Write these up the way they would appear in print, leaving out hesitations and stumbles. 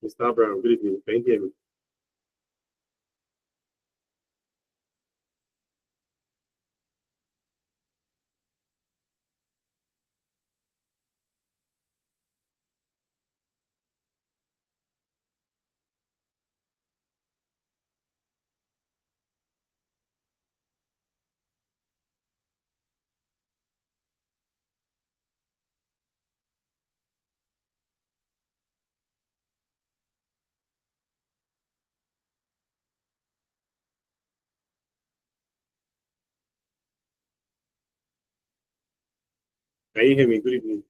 Mr. Brown, good evening. Can you hear me? Can you hear me? Good evening.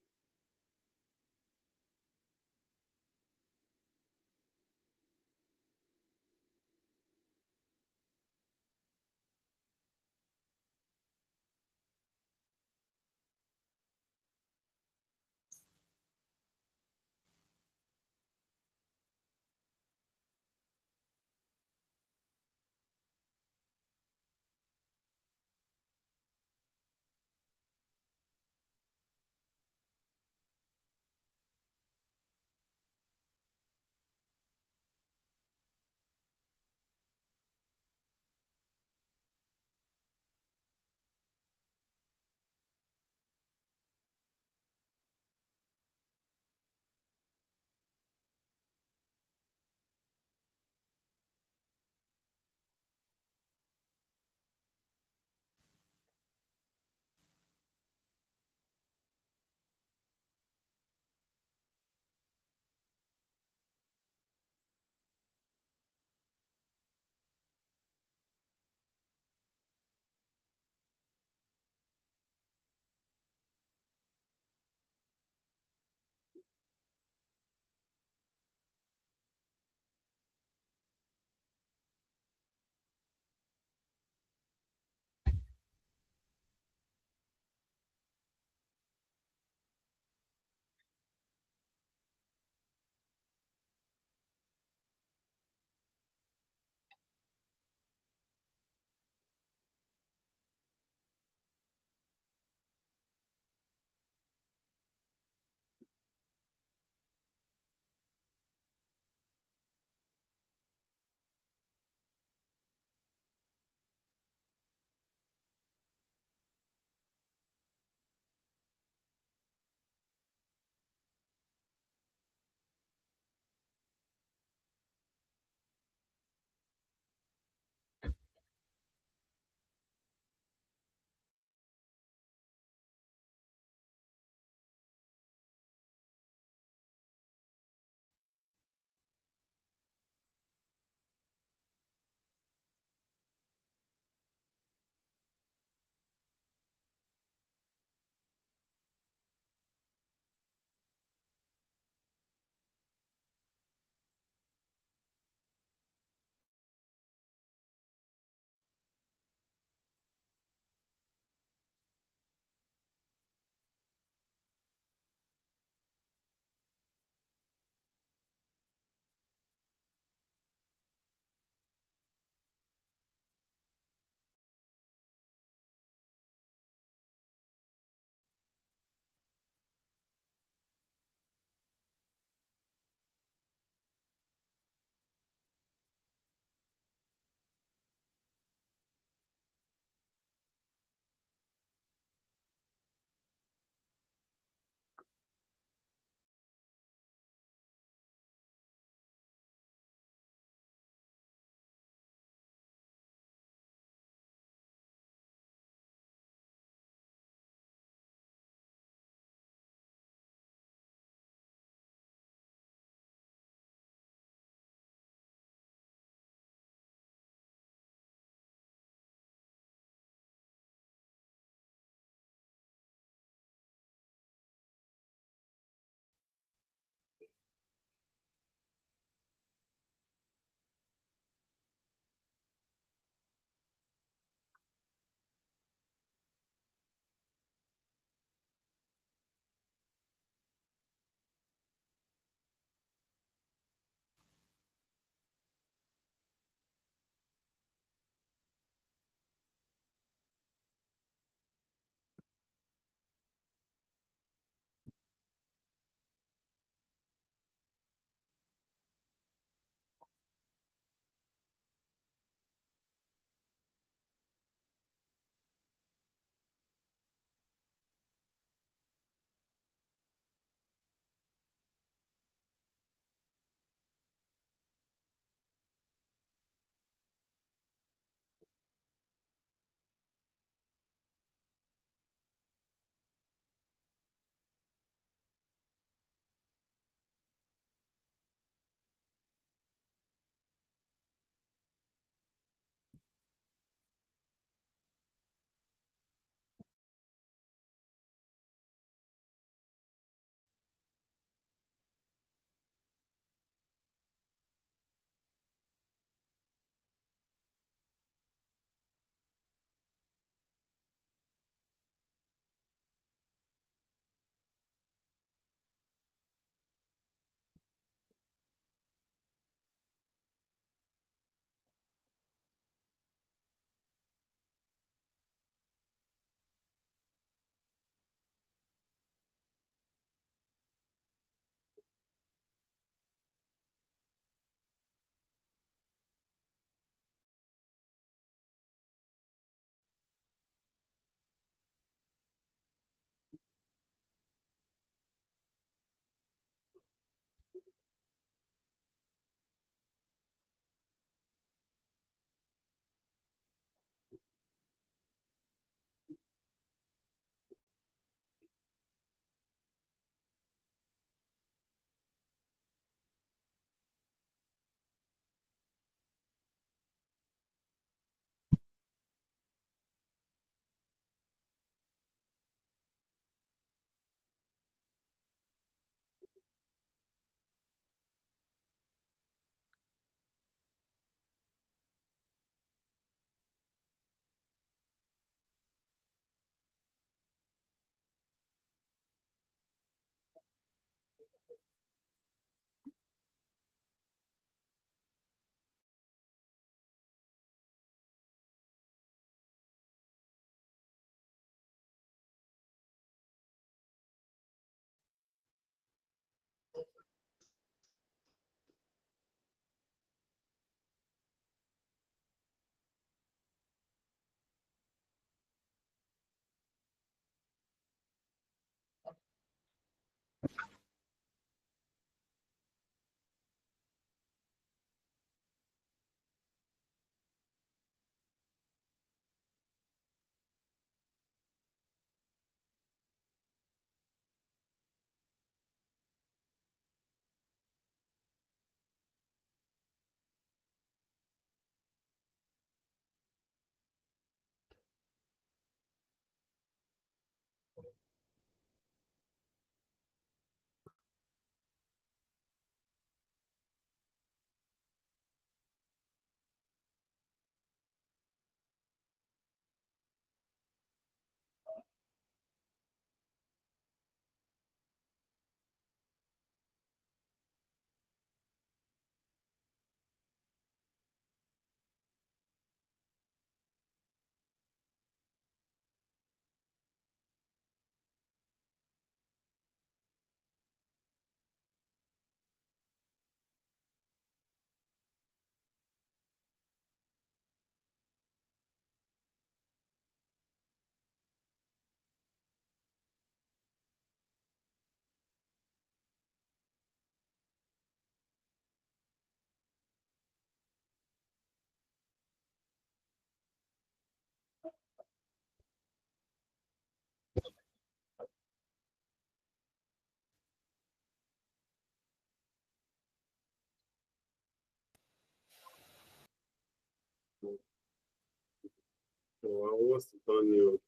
So I was telling you.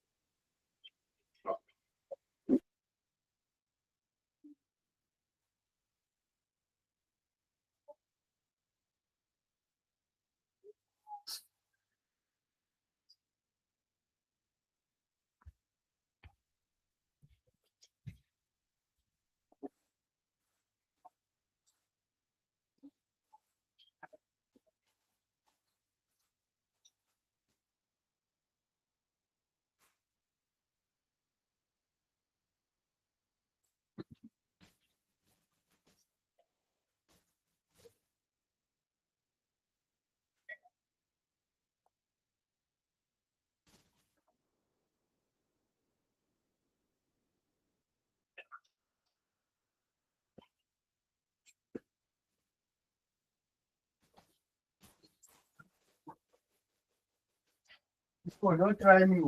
Oh, don't try me.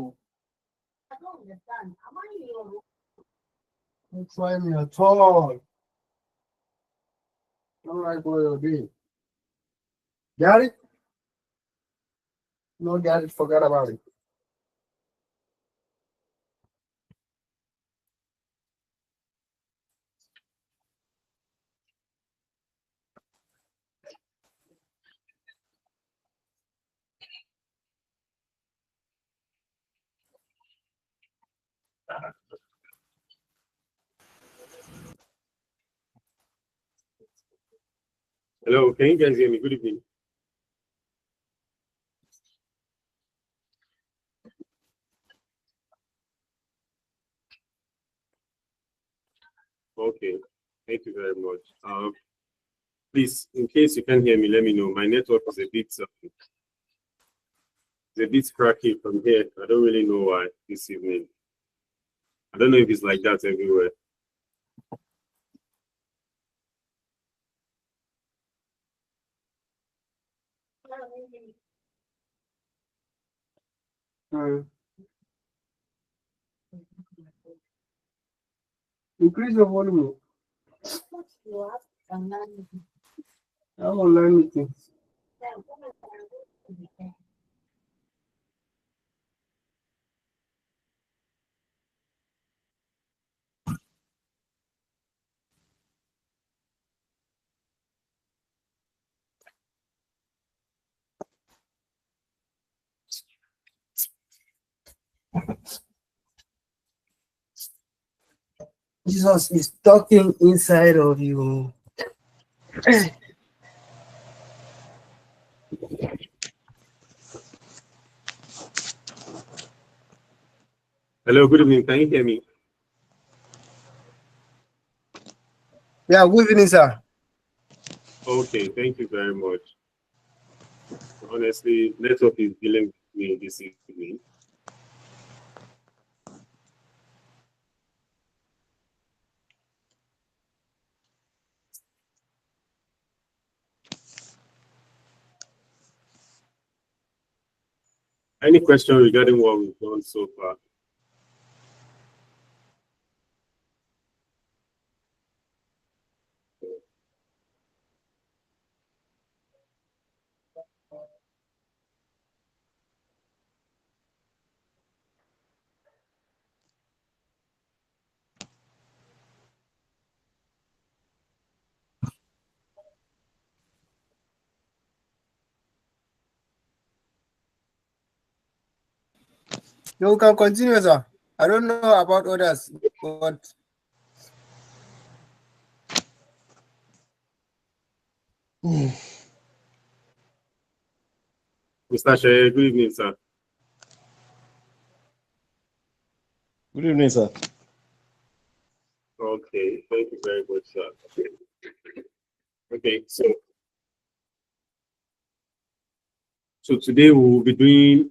Don't try me at all. Don't like what you're doing. Got it? No, got it. Forgot about it. Hello, can you guys hear me? Good evening. Okay, thank you very much. Please, in case you can't hear me, let me know. My network is a bit cracky from here. I don't really know why this evening. I don't know if it's like that everywhere. Increase the volume. I won't learn anything. Jesus is talking inside of you. Hello, good evening. Can you hear me? Yeah, good evening, sir. Okay, thank you very much. Honestly, network is dealing with me this evening. Any question regarding what we've done so far? You can continue, sir. I don't know about others, but Mr. Shea, good evening, sir. Good evening, sir. Okay, thank you very much, sir. Okay, so today we will be doing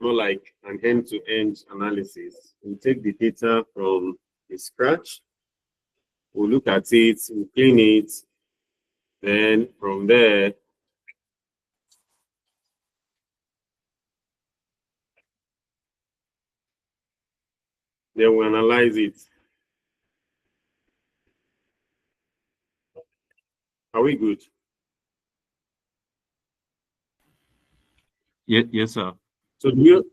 more like an end-to-end analysis. We take the data from the scratch, we'll look at it, we'll clean it, then from there, then we analyze it. Are we good? Yes, sir. So do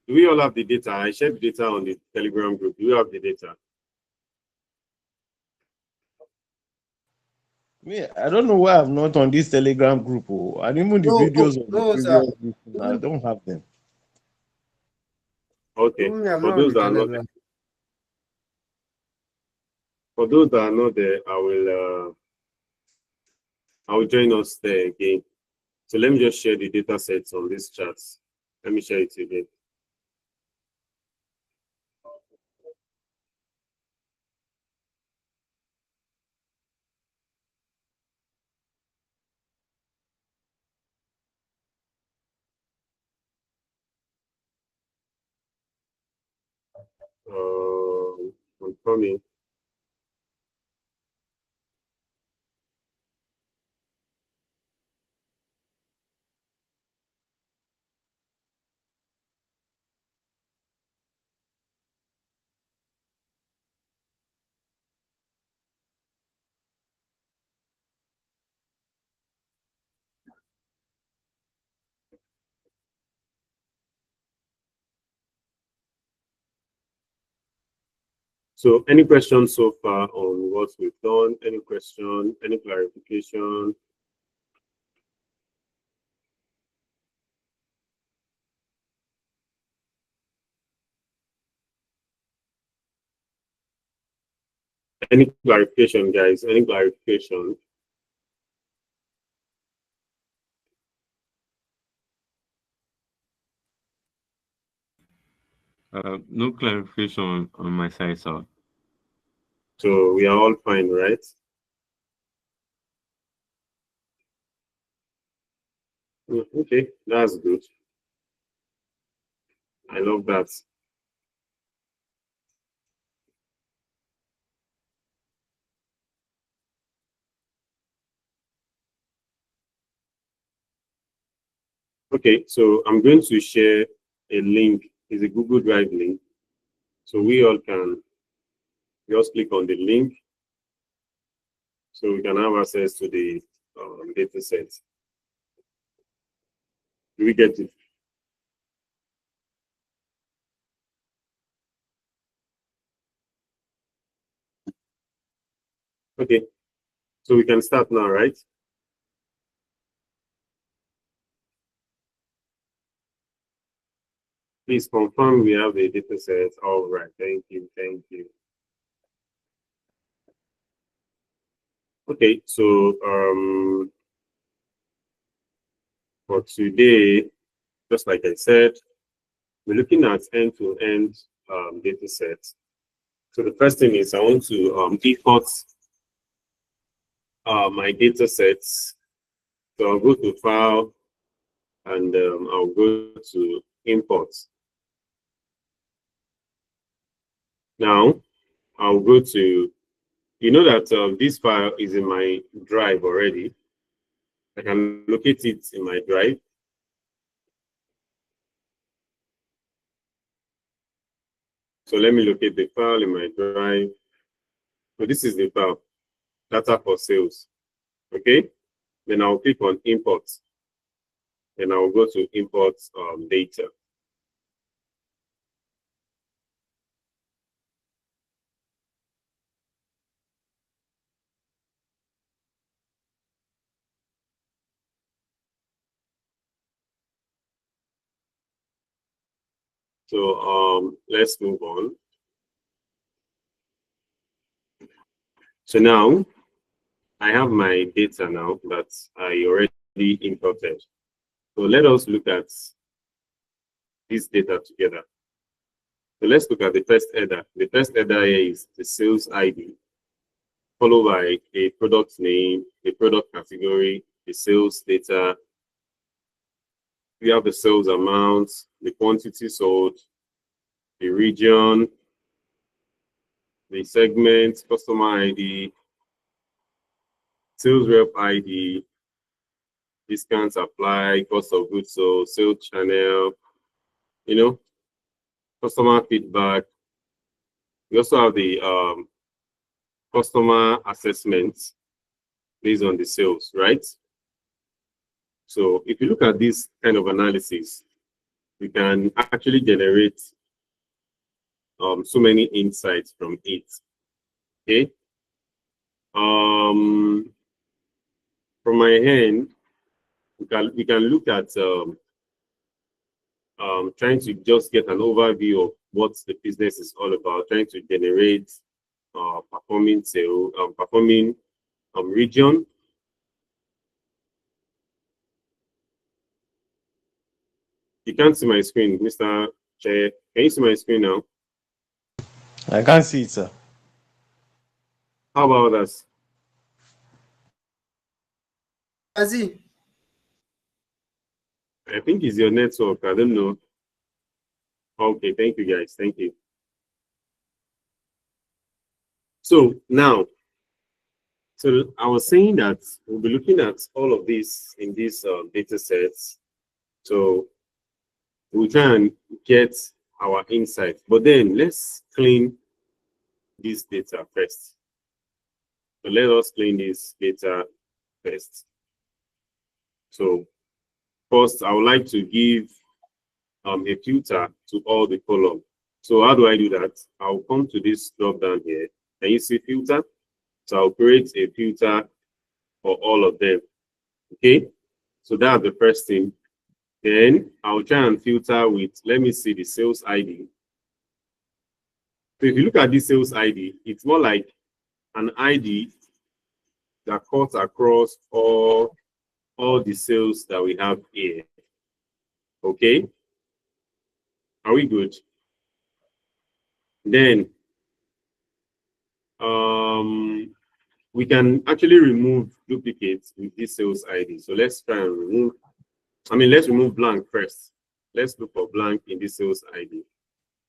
we all have the data? I shared the data on the Telegram group. Do you have the data? Me, I don't know why I'm not on this Telegram group. Oh, and even the no, videos of the no, sir. previous group, I don't have them. Okay. Even me, I'm For not on those the that are not Telegram. there, I will join us there again. So let me just share the data sets on this chat. Let me share it again. I'm coming. So any questions so far on what we've done? Any question, any clarification? Any clarification, guys? Any clarification? No clarification on my side, sir. So we are all fine, right? Okay, that's good. I love that. Okay, so I'm going to share a link. It's a Google Drive link. So we all can just click on the link so we can have access to the data set. Do we get it? Okay, so we can start now, right? Please confirm we have the data set. All right, thank you, thank you. Okay, so for today, just like I said, we're looking at end-to-end data sets. So the first thing is I want to import my data sets. So I'll go to File and I'll go to Import. Now I'll go to, you know that this file is in my drive already. I can locate it in my drive. So let me locate the file in my drive. So this is the file, data for sales. Okay. Then I'll click on import. Then I'll go to import data. So let's move on. So now I have my data now that I already imported. So let us look at this data together. So let's look at the first header. The first header here is the sales ID, followed by a product name, the product category, the sales data. We have the sales amount, the quantity sold, the region, the segment, customer ID, sales rep ID, discounts apply, cost of goods sold, sales channel, customer feedback. We also have the customer assessments based on the sales, right? So if you look at this kind of analysis, you can actually generate so many insights from it. Okay. From my end, we can look at trying to just get an overview of what the business is all about, trying to generate performing sale, performing region. You can't see my screen, Mr. Chair. Can you see my screen now? I can't see it, sir. How about us? Azi, I think it's your network. I don't know. Okay, thank you, guys. Thank you. So now, so I was saying that we'll be looking at all of this in these data sets. So we'll try and get our insight. But then let's clean this data first. So let us clean this data first. So first, I would like to give a filter to all the columns. So how do I do that? I'll come to this drop down here. Can you see filter? So I'll create a filter for all of them. Okay. So that's the first thing. Then I'll try and filter with, let me see the sales ID. So if you look at this sales ID, it's more like an ID that cuts across all the sales that we have here. Okay. Are we good? Then we can actually remove duplicates with this sales ID. So let's try and remove, let's remove blank first. Let's look for blank in this sales ID.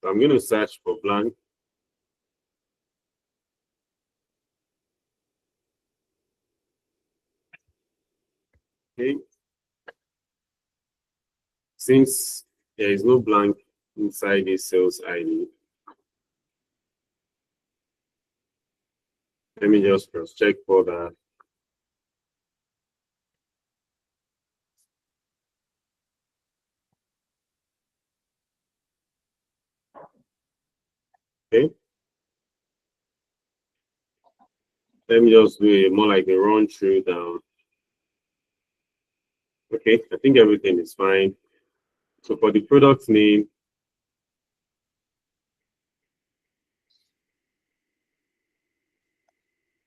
So I'm going to search for blank. Okay. Since there is no blank inside this sales ID, let me just cross check for that. Okay. Let me just do a more like a run through down. Okay, I think everything is fine. So for the product name,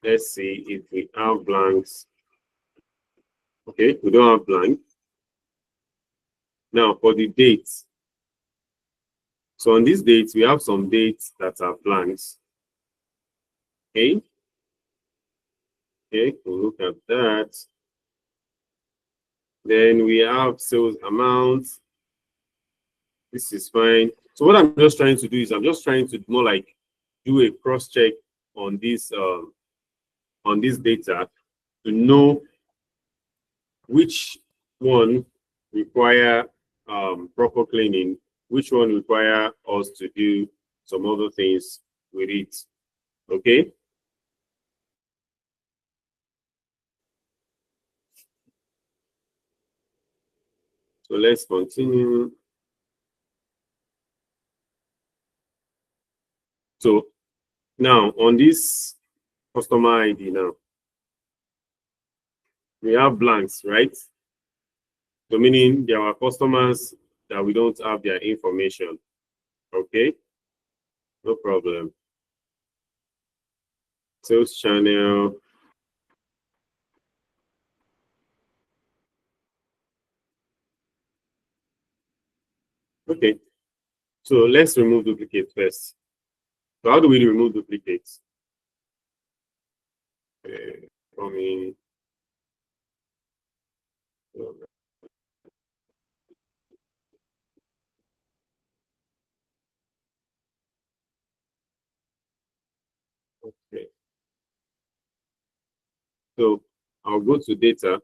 let's see if we have blanks. Okay, we don't have blank. Now for the dates. So on these dates, we have some dates that are blanks. Okay. Okay, we'll look at that. Then we have sales amount. This is fine. So what I'm just trying to do is I'm just trying to more like do a cross check on this data to know which one require proper cleaning, which one require us to do some other things with it. Okay. So let's continue. So now on this customer ID now, we have blanks, right? So meaning there are customers that we don't have their information. Okay, no problem. Sales channel. Okay, so let's remove duplicates first. So how do we remove duplicates? Coming. Okay. So I'll go to data,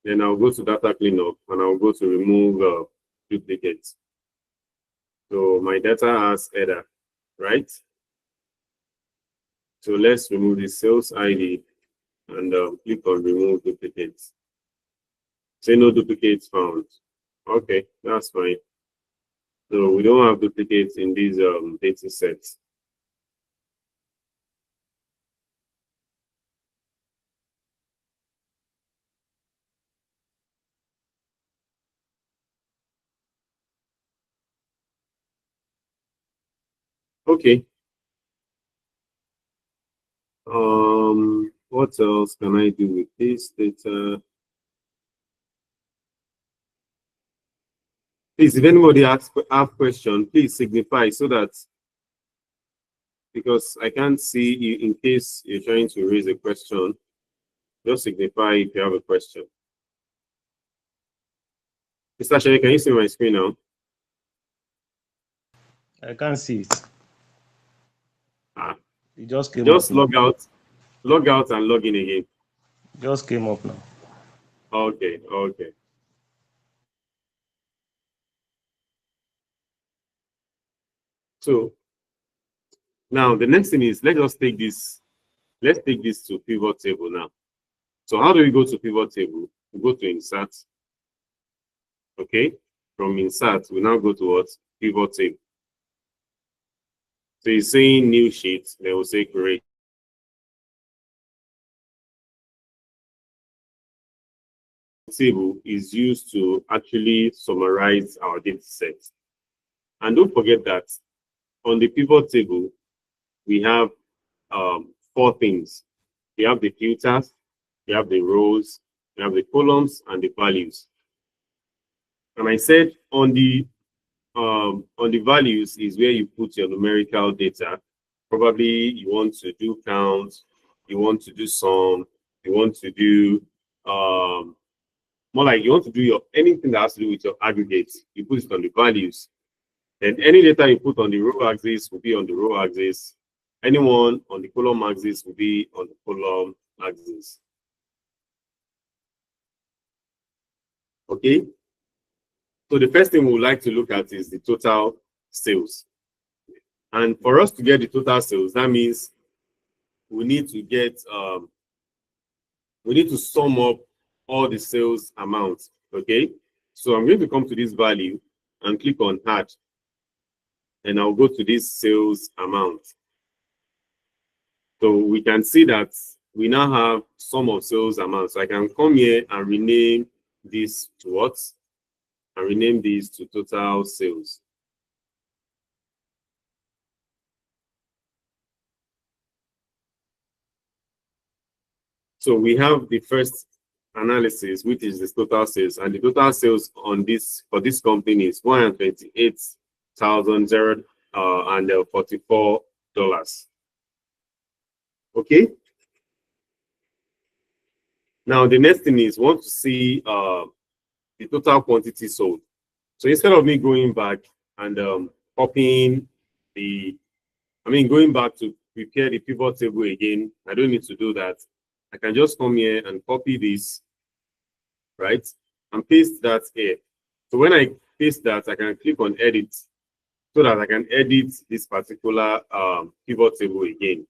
then I'll go to data cleanup, and I'll go to remove duplicates. So my data has header, right? So let's remove the sales ID and click on remove duplicates. Say no duplicates found. Okay, that's fine. So we don't have duplicates in these data sets. Okay. What else can I do with this data? Please, if anybody have question, please signify so that, because I can't see you in case you're trying to raise a question, just signify if you have a question. Mr. Sherry, can you see my screen now? I can't see it. Ah, It just came just up. log out and log in again. Just came up now. Okay, okay. So now the next thing is let's take this to pivot table now. So how do we go to pivot table? We go to insert. Okay, from insert, we now go to what? Pivot table. So you're saying new sheet, then we'll say create. Table is used to actually summarize our data set. And don't forget that on the pivot table, we have 4 things. We have the filters, we have the rows, we have the columns, and the values. And I said on the values is where you put your numerical data. Probably you want to do count, you want to do sum, you want to do more like you want to do your anything that has to do with your aggregates. You put it on the values. And any data you put on the row axis will be on the row axis. Anyone on the column axis will be on the column axis. Okay. So the first thing we would like to look at is the total sales. And for us to get the total sales, that means we need to get we need to sum up all the sales amounts. Okay. So I'm going to come to this value and click on add. And I'll go to this sales amount. So we can see that we now have sum of sales amounts. So I can come here and rename this to what? And rename this to total sales. So we have the first analysis, which is the total sales, and the total sales on this for this company is $128,044. Okay. Now the next thing is want to see the total quantity sold. So instead of me going back and copying going back to prepare the pivot table again, I don't need to do that. I can just come here and copy this, right? And paste that here. So when I paste that, I can click on edit so that I can edit this particular pivot table again.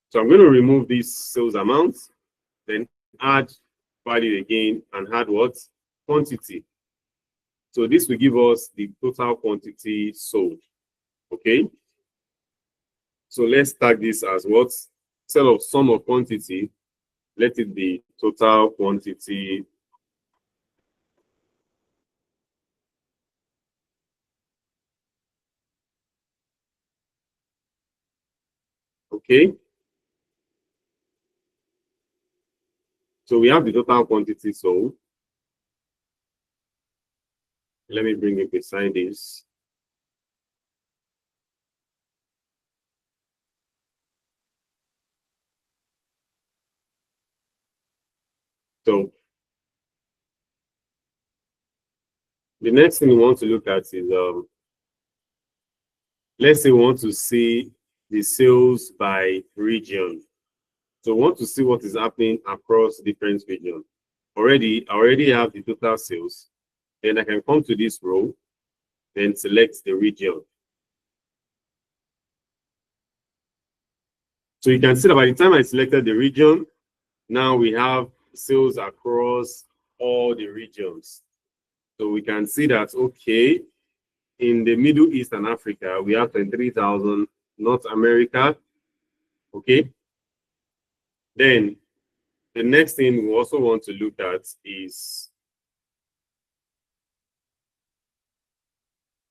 So I'm going to remove this sales amount, then add value again and add what? Quantity. So this will give us the total quantity sold. Okay. So let's tag this as what? Instead of sum of quantity, let it be total quantity. Okay. So we have the total quantity sold. Let me bring it beside this. So the next thing we want to look at is let's say we want to see the sales by region. So we want to see what is happening across different regions. I already have the total sales. Then I can come to this row, then select the region. So you can see that by the time I selected the region, now we have sales across all the regions. So we can see that, okay, in the Middle East and Africa, we have 23,000, North America, okay? Then the next thing we also want to look at is,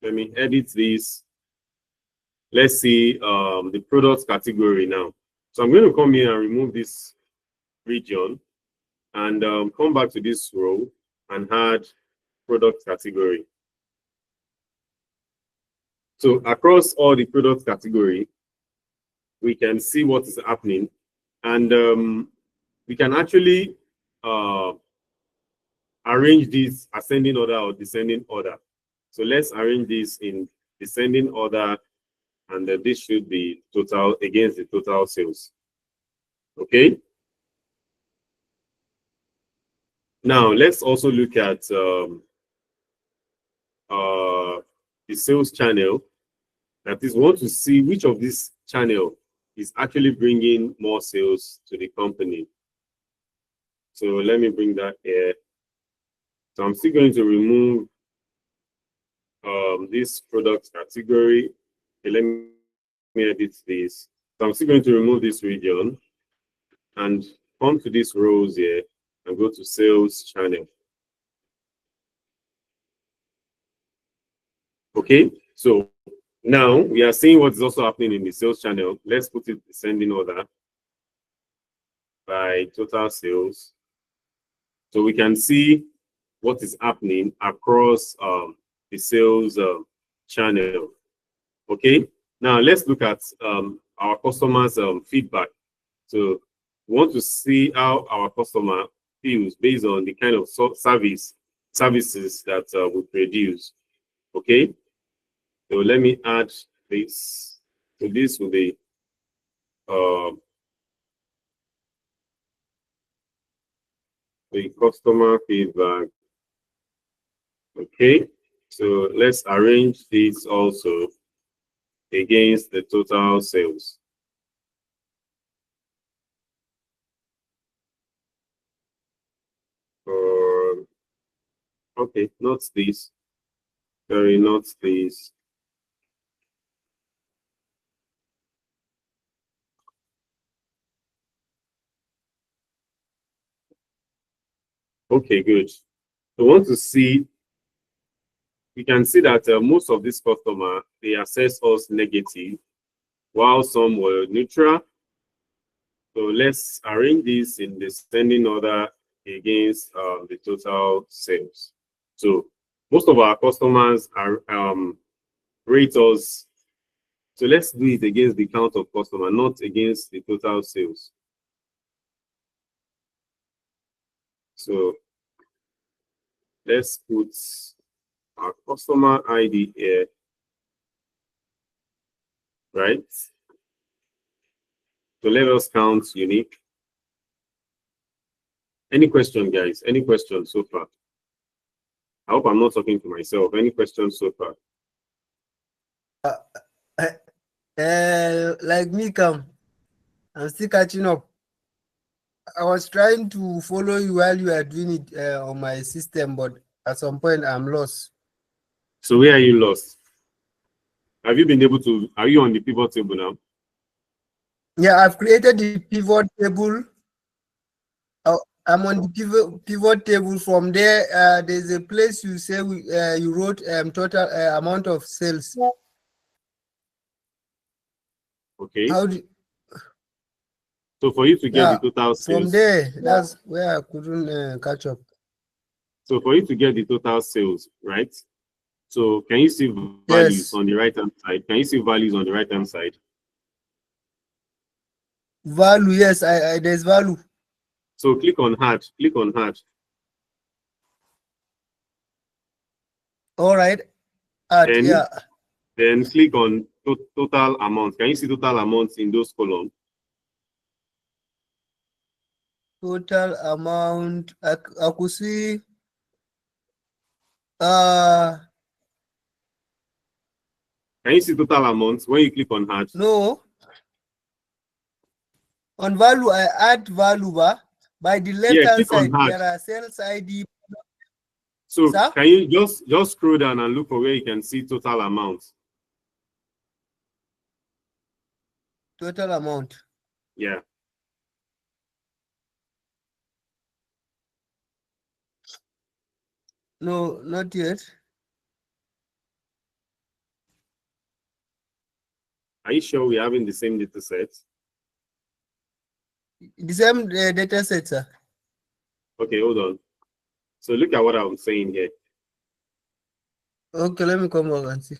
let me edit this. Let's see the products category now. So I'm going to come here and remove this region and come back to this row and add product category. So across all the product category, we can see what is happening, and we can actually arrange this ascending order or descending order. So let's arrange this in descending order, and this should be total against the total sales. Okay. Now let's also look at the sales channel. That is, we want to see which of this channel is actually bringing more sales to the company. So let me bring that here. So I'm still going to remove this product category. Okay, let me edit this. So I'm still going to remove this region and come to these rows here and go to sales channel. Okay, so now we are seeing what is also happening in the sales channel. Let's put it descending order by total sales. So we can see what is happening across the sales channel. Okay, now let's look at our customers' feedback. So we want to see how our customer feels based on the kind of services that we produce. Okay, so let me add this. So this will be the customer feedback. Okay, so let's arrange this also against the total sales. Okay, not this. Sorry, not this. Okay, good. So we want to see, we can see that most of these customers, they assess us negative, while some were neutral, So let's arrange this in descending order against the total sales. So most of our customers are rate us. So let's do it against the count of customer, not against the total sales. So let's put our customer ID here, right? So let us count unique. Any question, guys? Any questions so far? I hope I'm not talking to myself. Any questions so far? Like me, I'm still catching up. I was trying to follow you while you are doing it on my system, but at some point I'm lost. So where are you lost? Have you been able to, are you on the pivot table now? Yeah, I've created the pivot table. I'm on the pivot table. From there, there's a place you say you wrote total amount of sales. Okay. How do So for you to get the total sales. From there, that's where I couldn't catch up. So for you to get the total sales, right? So can you see values on the right-hand side? Can you see values on the right-hand side? Value, yes, there's value. So click on add, click on add. All right. Then click on total amount. Can you see total amounts in those columns? Total amount, I could see. Can you see total amounts when you click on add? No. On value, I add value by the left-hand side. There are sales ID. So can you just scroll down and look for where you can see total amount? Total amount. Yeah. No, not yet. Are you sure we're having the same data set? The same data set, sir. Okay, hold on. So look at what I'm saying here. Okay, let me come back and see.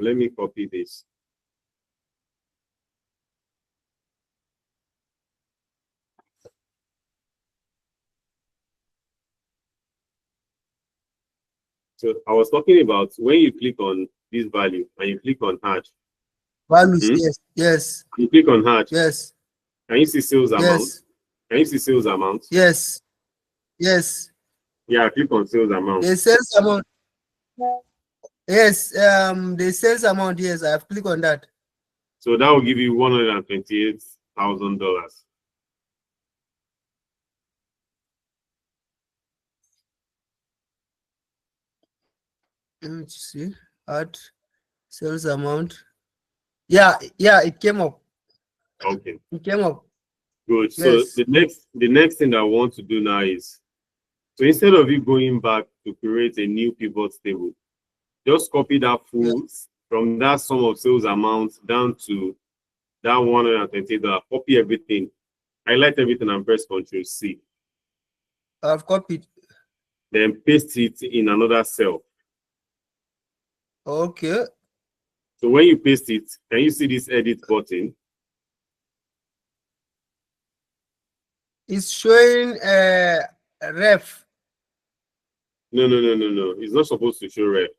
Let me copy this. So I was talking about when you click on this value and you click on add. Values, yes. You click on add. Yes. Can you see sales amount? Yes. Can you see sales amount? Yes. Yes. Yeah, click on sales amount. The sales amount. Yes, the sales amount, yes, I've clicked on that. So that will give you $128,000. Let me see. Add sales amount. Yeah, it came up. Okay. It came up. Good. Yes. So the next thing I want to do now is, so instead of you going back to create a new pivot table, just copy that full from that sum of sales amount down to that $128. Copy everything, highlight everything, and press Ctrl C. I've copied. Then paste it in another cell. Okay. So when you paste it, can you see this edit button? It's showing ref. No. It's not supposed to show ref.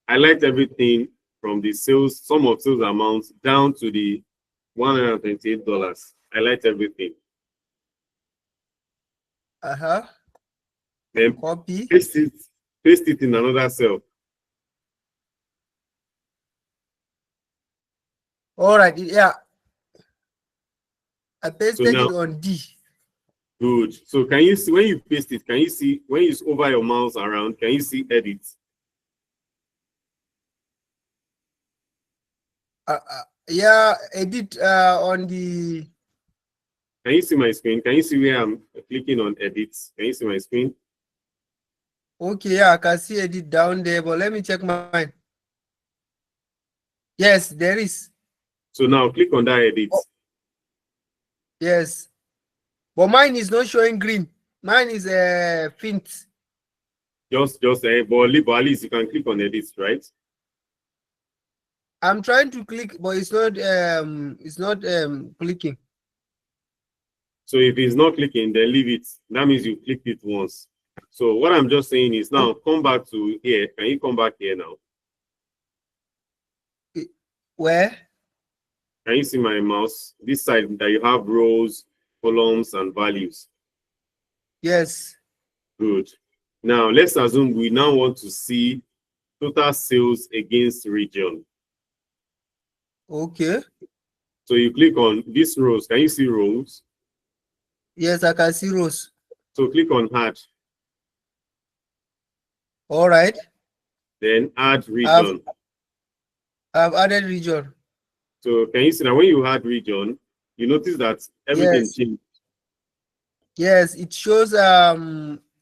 Highlight everything from the sum of sales amounts down to the $128. Highlight everything. Then copy. Paste it in another cell. All right. Yeah. I pasted it on D. Good. So can you see when you paste it? Can you see when you hover your mouse around? Can you see edit? Yeah, edit on the. Can you see my screen? Can you see where I'm clicking on edit? Can you see my screen? Okay, yeah, I can see edit down there, but let me check mine. Yes, there is. So now click on that edit. Oh. Yes. But mine is not showing green. Mine is faint. But at least you can click on edit, right? I'm trying to click, but it's not clicking. So if it's not clicking, then leave it. That means you clicked it once. So what I'm just saying is now come back to here. Can you come back here now? Where? Can you see my mouse? This side that you have rows, columns, and values. Yes. Good. Now let's assume we now want to see total sales against region. Okay. So you click on these rows. Can you see rows? Yes, I can see rows. So click on add. All right. Then add region. I've added region. So can you see that when you add region, you notice that everything changed? Yes, it shows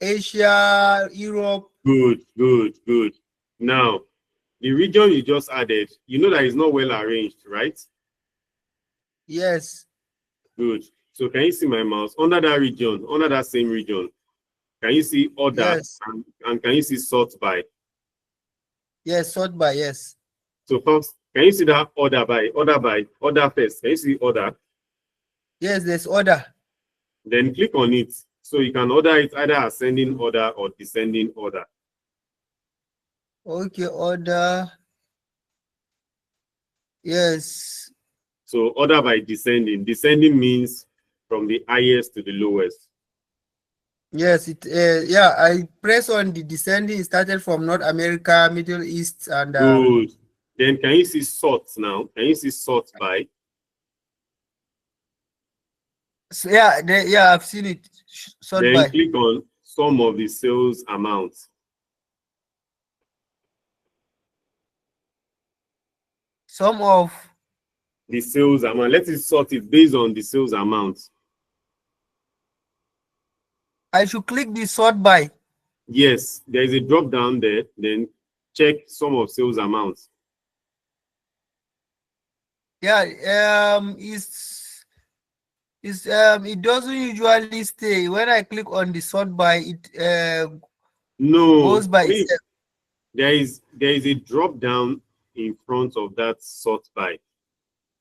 Asia, Europe. Good. Now, the region you just added, you know that it's not well arranged, right? Yes. Good. So can you see my mouse under that region, under that same region? Can you see order? Yes. And can you see sort by? Yes, sort by, yes. So first, can you see that order by order first? Can you see order? Yes, there's order. Then click on it. So you can order it either ascending order or descending order. Okay, order. Yes. So order by descending. Descending means from the highest to the lowest. Yes, yeah, I press on the descending. It started from North America, Middle East, and Good. Then can you see sort now? Can you see sort by? so yeah, I've seen it. Sort Then by. click on sum of the sales amount. Sum of The sales amount. Let it sort it based on the sales amount. I should click the sort by. Yes, there is a drop down there. Then check sum of sales amounts. Yeah, it doesn't usually stay. When I click on the sort by, it No, goes by itself. there is a drop down in front of that sort by.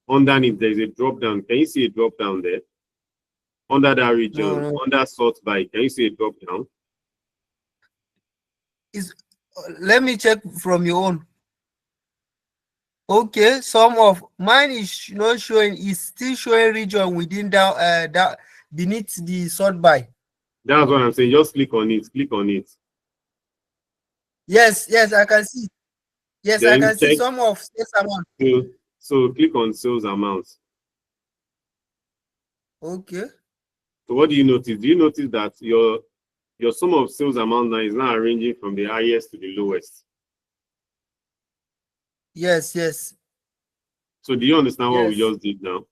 Underneath there is a drop down. Can you see a drop down there? Under that region, No. under sort by, can you see a drop down? Let me check from your own. Okay, some of mine is not showing. Is still showing region within that beneath the sort by. That's what I'm saying. Just click on it. Click on it. Yes, I can see. Yes, Then I can see check some of sales amount. So click on sales amount. Okay. So what do you notice? Do you notice that your sum of sales amount now is now arranging from the highest to the lowest? Yes. So do you understand what we just did now?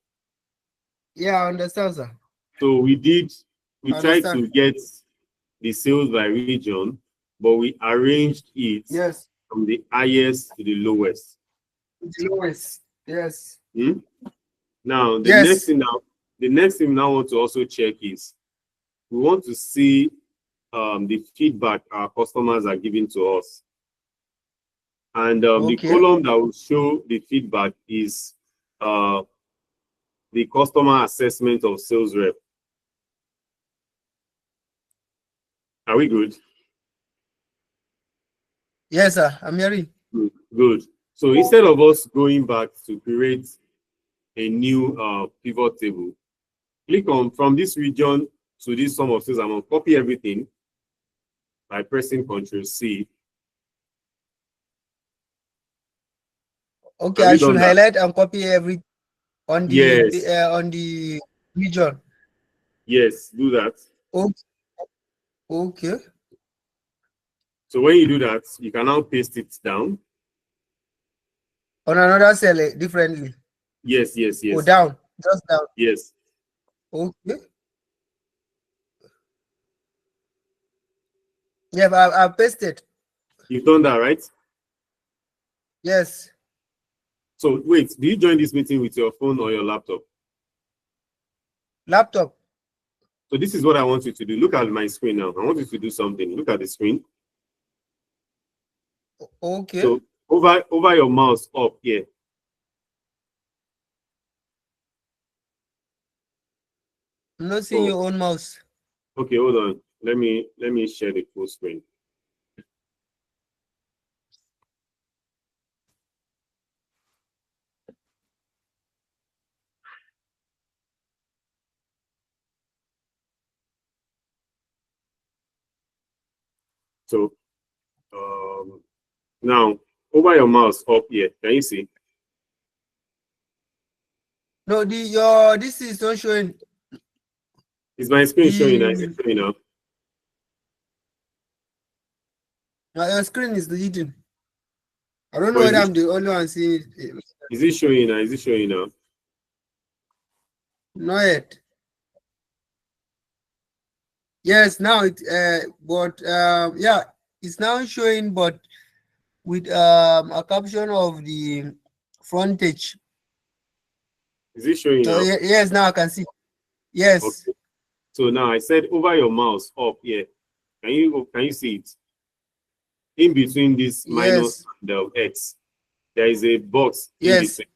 Yeah, I understand, sir. So we tried to Understand. get the sales by region, but we arranged it Yes. from the highest to the lowest. The lowest. Yes. Now the Yes. next thing we now want to also check is we want to see the feedback our customers are giving to us. And the column that will show the feedback is the customer assessment of sales rep. Are we good? Yes, sir. I'm hearing. Good. So instead of us going back to create a new pivot table, click on from this region to this sum of sales amount, copy everything by pressing Ctrl+C. Okay, I should highlight and copy every on the Yes. On the region. Yes, do that. Okay. So when you do that, you can now paste it down. On another cell differently. Yes. Or down. Just down. Yes. Okay. Yeah, I've pasted. You've done that, right? Yes. So wait, do you join this meeting with your phone or your laptop? Laptop. So this is what I want you to do. Look at my screen now. I want you to do something. Look at the screen. Okay. So over your mouse up here. I'm not seeing So, your own mouse. okay, hold on. Let me share the full screen. So now over your mouse up here. Can you see? No, this is not showing. Is my screen showing now? Is it The showing now? your screen is leading. I don't know Or whether I'm the only one seeing it. is it showing now? Is it showing now? Not yet. Yes, now it but yeah, it's now showing, but with a caption of the frontage. Is it showing So now? yes, now I can see. Yes. Okay. So now I said over your mouse up here. Can you see it? In between this minus Yes. and the X, there is a box in Yes. between.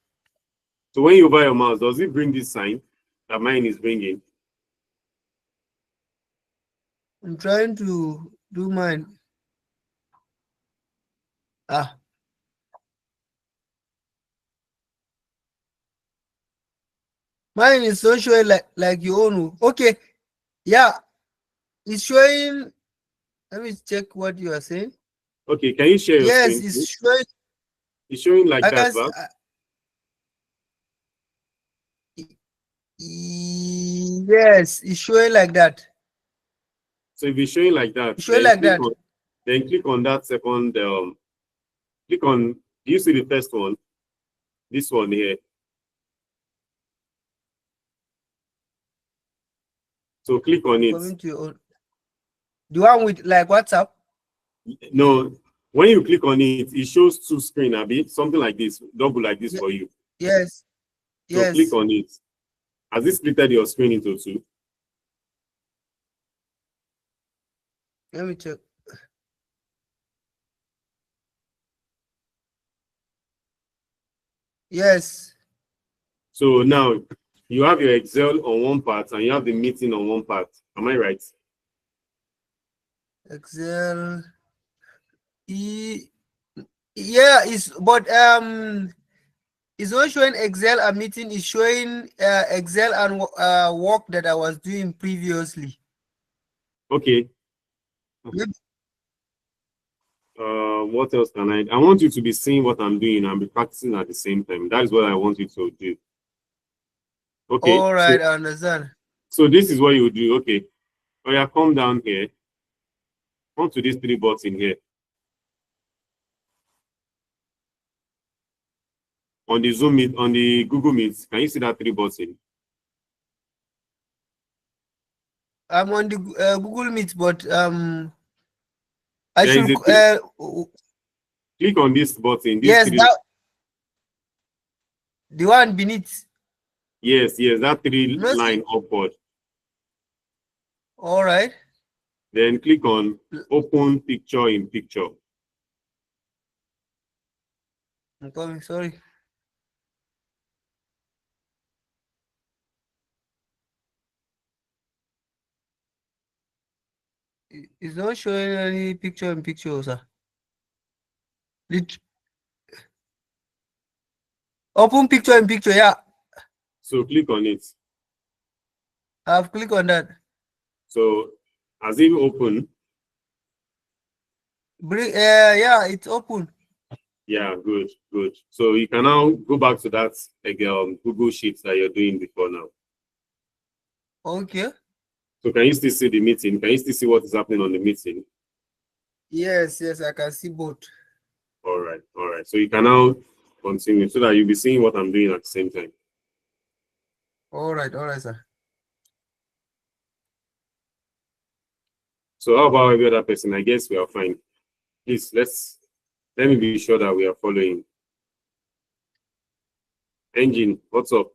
So when you over your mouse, does it bring this sign that mine is bringing? I'm trying to do mine. Ah. Mine is so showing like your own. Okay. Yeah. It's showing. Let me check what you are saying. Okay, can you share your Yes, screen? it's showing. It's showing like I that, can Val? yes, it's showing like that. So if it's showing like that, It's showing like that. then click on that second. Click on. Do you see the first one? This one here. So click on it. Coming to your own. The one with like WhatsApp. No, when you click on it, it shows two screen, Abby, something like this, double like this for you. Yes. So Yes. click on it. Has it splitted your screen into two? Let me check. Yes. So now you have your Excel on one part and you have the meeting on one part. Am I right? Excel. Yeah, it's but it's not showing Excel a meeting, it's showing Excel and work that I was doing previously. Okay. Yep. What else can I want you to be seeing what I'm doing and be practicing at the same time. That is what I want you to do. Okay. All right, I understand. So this is what you do. Okay. Oh yeah, come down here. Come to these three buttons here. On the Zoom Meet, on the Google Meet, can you see that three button? I'm on the Google Meet, but I There is should a click on this button. These yes, three. that the one beneath. Yes, that three No, line upward. all right. Then click on open picture in picture. I'm coming, sorry. It's not showing any picture in picture, sir. Open picture in picture, yeah. So click on it. I've clicked on that. So as it open, yeah, it's open. yeah, good. So you can now go back to that Google Sheets that you're doing before now. Okay. So can you still see the meeting? Can you still see what is happening on the meeting? Yes, I can see both. All right. So you can now continue so that you'll be seeing what I'm doing at the same time. All right, sir. So how about every other person? I guess we are fine. Please, let me be sure that we are following. Engine, what's up?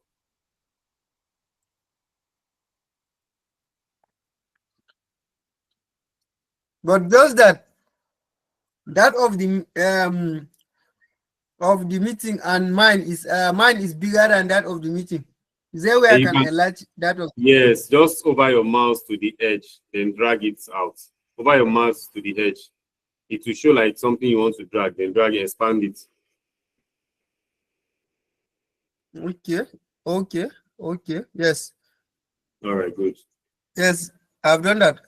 But just that of the meeting and mine is bigger than that of the meeting. Is there where I can enlarge that of? Yes, just over your mouse to the edge, then drag it out. Over your mouse to the edge. It will show like something you want to drag, then drag it, expand it. Okay. Yes. All right, good. Yes, I've done that.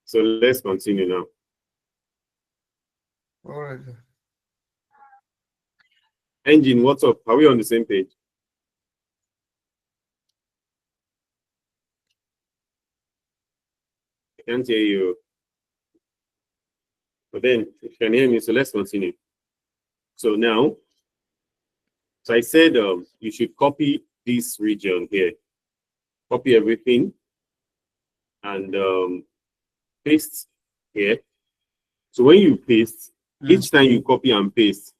So let's continue now. All right. Engine, what's up? Are we on the same page? I can't hear you. But then, if you can hear me, so let's continue. So now, so I said you should copy this region here. Copy everything and paste here. So when you paste, each time you copy and paste,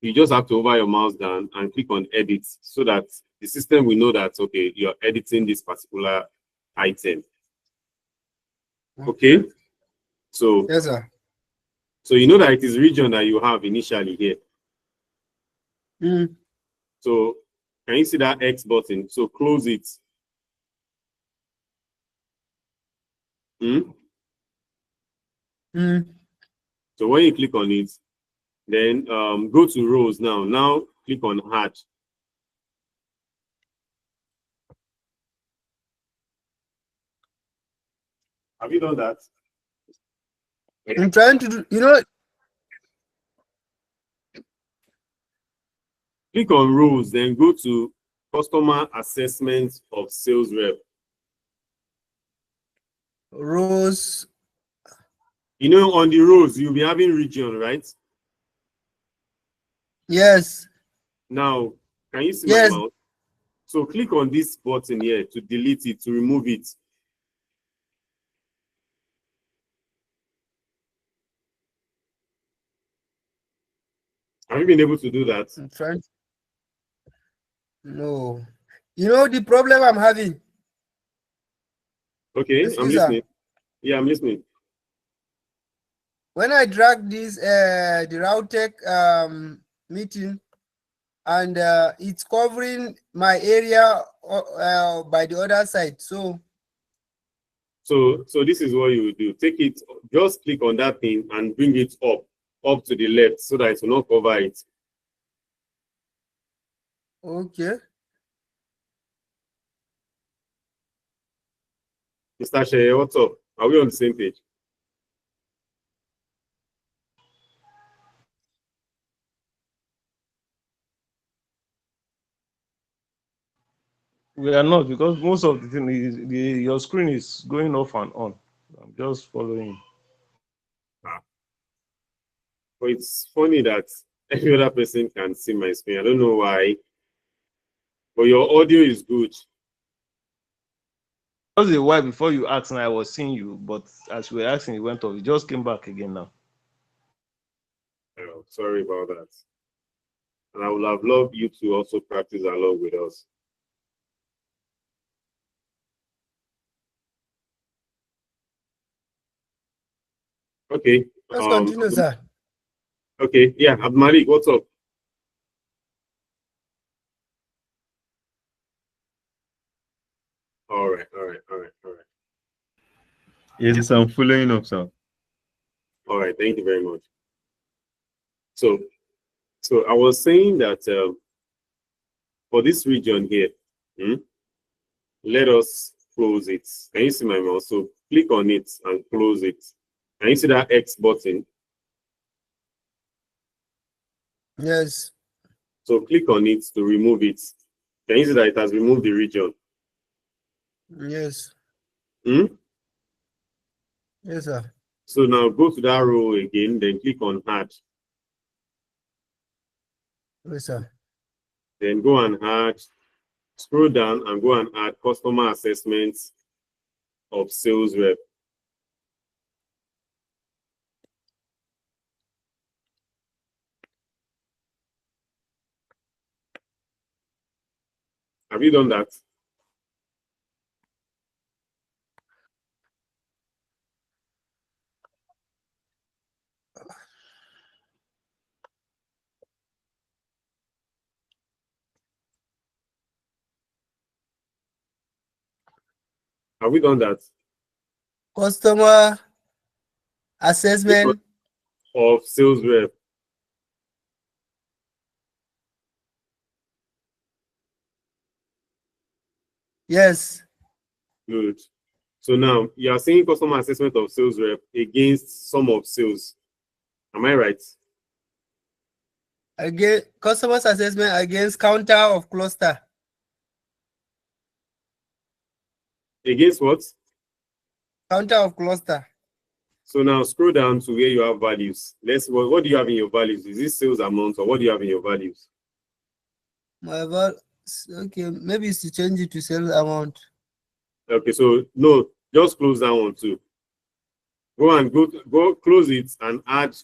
you just have to hover your mouse down and click on edit so that the system will know that, okay, you're editing this particular item. Okay? So, yes, sir. So you know that it is region that you have initially here. So can you see that X button? So close it. So when you click on it, then go to rows now. Now click on add. Have you done that? I'm trying to do, click on rows, then go to customer assessment of sales rep. Rows. You know, on the rows, you'll be having region, right? Yes. Now, can you see yes. my mouse? So click on this button here to delete it, to remove it. Have you been able to do that? I'm trying. No. You know the problem I'm having? Okay, I'm listening. Yeah, I'm listening. When I drag this the Routek meeting and it's covering my area by the other side. So this is what you will do. Take it, just click on that thing and bring it up to the left so that it will not cover it. Okay. Mr. Sheye, what's up? Are we on the same page? We are not, because most of the thing is your screen is going off and on. I'm just following. But it's funny that every other person can see my screen. I don't know why. But your audio is good. That was a while before you asked, and I was seeing you, but as you were asking, it went off. It just came back again now. Oh, sorry about that. And I would have loved you to also practice along with us. Okay. Let's continue, sir. Okay. Yeah, Abdulmalik, what's up? All right. Yes, I'm following up, sir. All right, thank you very much. So I was saying that for this region here, let us close it. Can you see my mouse? So click on it and close it. Can you see that X button? Yes. So click on it to remove it. Can you see that it has removed the region? Yes. Yes, sir. So now go to that row again, then click on add. Yes, sir. Then go and add, scroll down and go and add customer assessments of sales rep. Have you done that? Have we done that? Customer assessment. Of sales rep. Yes. Good. So now you are saying customer assessment of sales rep against sum of sales. Am I right? Again, customers assessment against counter of cluster. Against what? Counter of cluster. So now scroll down to where you have values. What do you have in your values? Is this sales amount or what do you have in your values? Okay, maybe it's to change it to sales amount. Okay, so no, just close that one too. Go close it and add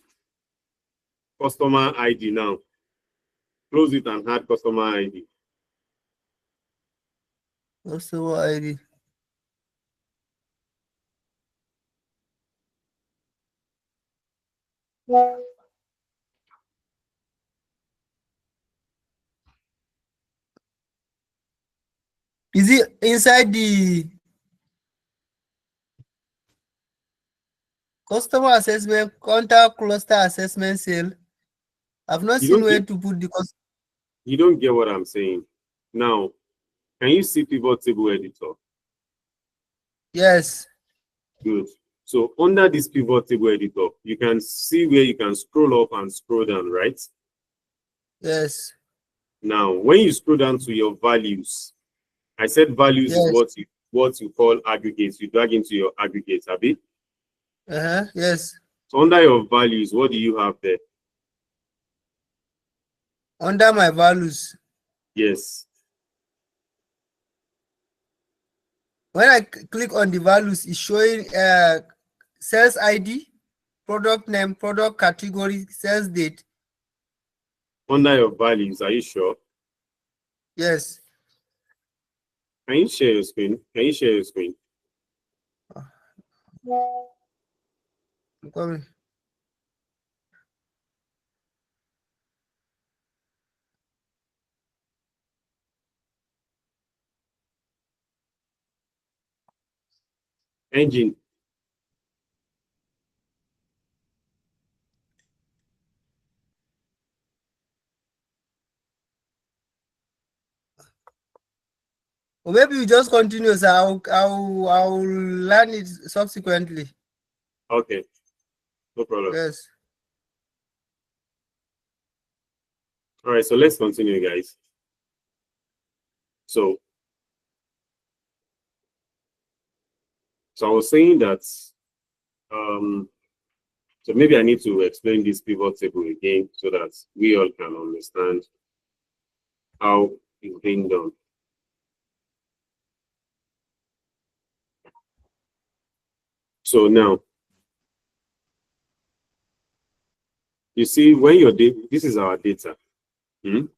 customer ID now. Close it and add customer ID. Customer ID. Is it inside the customer assessment, counter cluster assessment cell? I've not You seen don't where get, to put the cost. you don't get what I'm saying. Now, can you see pivot table editor? Yes. Good. So under this pivot table editor, you can see where you can scroll up and scroll down, right? Yes. Now, when you scroll down to your values, I said values is Yes. what you call aggregates. You drag into your aggregates, Abi. Yes. So under your values, what do you have there? Under my values. Yes. When I click on the values, it's showing sales ID, product name, product category, sales date. Under your values, are you sure? Yes. Can you share your screen? Can you share your screen? I'm coming. Engine. Or maybe you just continue, sir. I'll learn it subsequently. Okay. No problem. Yes. All right, so let's continue, guys. So I was saying that so maybe I need to explain this pivot table again so that we all can understand how it's being done. So now, you see, when your data, this is our data. We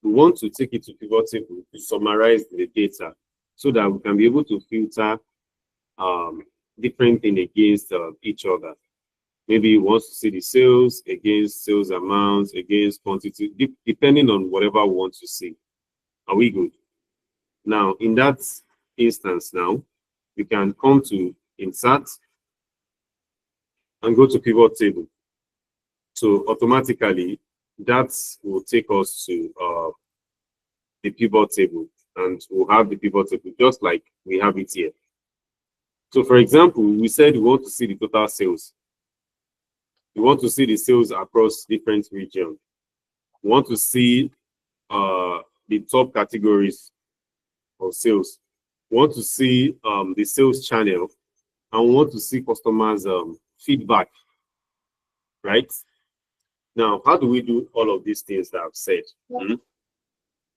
want to take it to pivot table to summarize the data so that we can be able to filter different things against each other. Maybe you want to see the sales against sales amounts, against quantity, depending on whatever we want to see. Are we good? Now, in that instance now, you can come to insert and go to pivot table. So automatically, that will take us to the pivot table, and we'll have the pivot table just like we have it here. So for example, we said we want to see the total sales. We want to see the sales across different regions. We want to see the top categories of sales. We want to see the sales channel, and we want to see customers' feedback, right? Now, how do we do all of these things that I've said?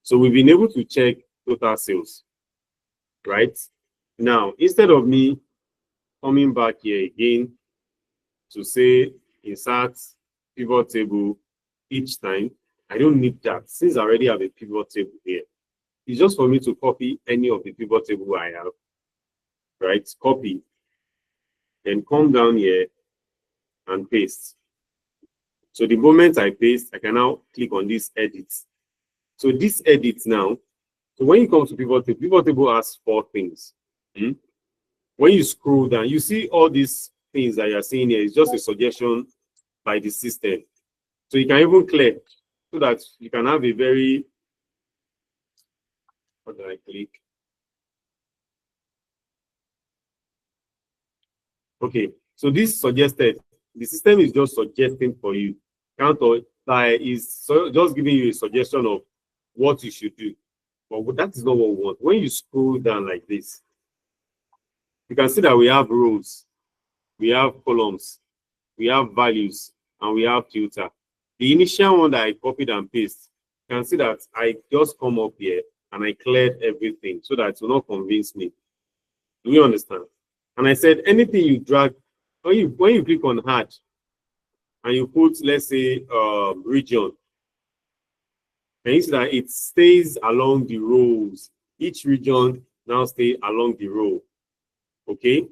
So we've been able to check total sales, right? Now, instead of me coming back here again to say insert pivot table each time, I don't need that since I already have a pivot table here. is just for me to copy any of the pivot table I have, right? Copy, then come down here and paste. So the moment I paste, I can now click on this edit. So this edit now, so when you come to pivot table has 4 things. When you scroll down, you see all these things that you're seeing here is just a suggestion by the system. So you can even clear so that you can have a very, what do I click? Okay, so this suggested, the system is just suggesting for you. Counter is just giving you a suggestion of what you should do. But that is not what we want. When you scroll down like this, you can see that we have rows, we have columns, we have values, and we have filter. The initial one that I copied and pasted, you can see that I just come up here and I cleared everything so that it will not convince me. Do you understand? And I said anything you drag, when you click on add and you put, let's say, region, and you see that it stays along the rows. Each region now stays along the row. Okay?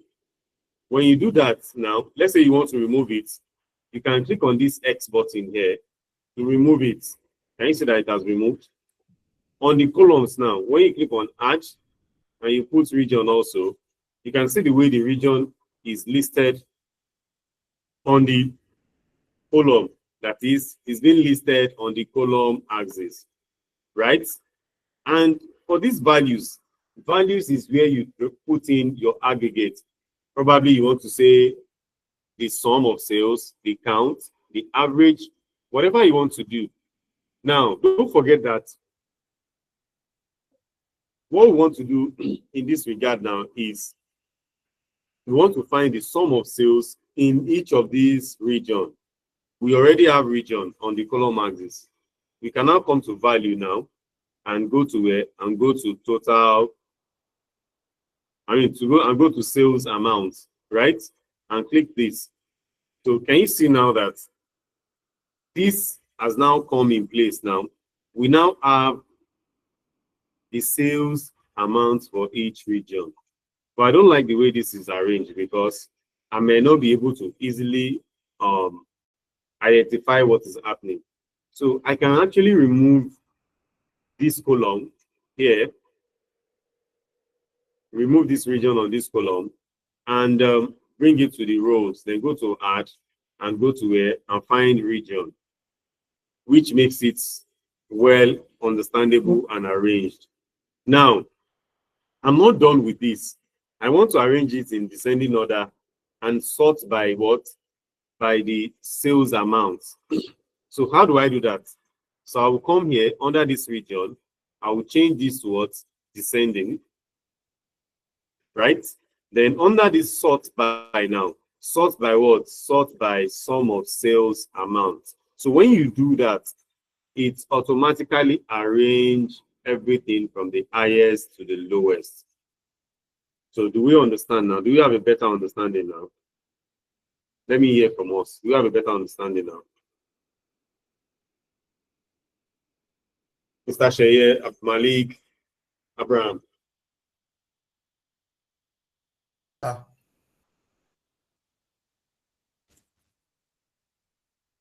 When you do that now, let's say you want to remove it, you can click on this X button here to remove it. Can you see that it has removed? On the columns now, when you click on add and you put region also, you can see the way the region is listed on the column. That is, it's been listed on the column axis, right? And for these values is where you put in your aggregate. Probably you want to say the sum of sales, the count, the average, whatever you want to do. Now, don't forget that what we want to do in this regard now is we want to find the sum of sales in each of these regions. We already have region on the column axis. We can now come to value now and go to where and go to total. Go to sales amount, right? And click this. So can you see now that this has now come in place now? We now have the sales amount for each region. But I don't like the way this is arranged because I may not be able to easily identify what is happening. So I can actually remove this column here, remove this region on this column, and bring it to the rows. Then go to add and go to where and find region, which makes it well understandable and arranged. Now, I'm not done with this. I want to arrange it in descending order and sort by what? By the sales amount. So how do I do that? So I will come here under this region. I will change this to what? Descending. Right? Then under this sort by now, sort by what? Sort by sum of sales amount. So when you do that, it automatically arrange everything from the highest to the lowest. So do we understand now? Do we have a better understanding now? Let me hear from us. Do we have a better understanding now? Mr. Sheye, Malik, Abraham.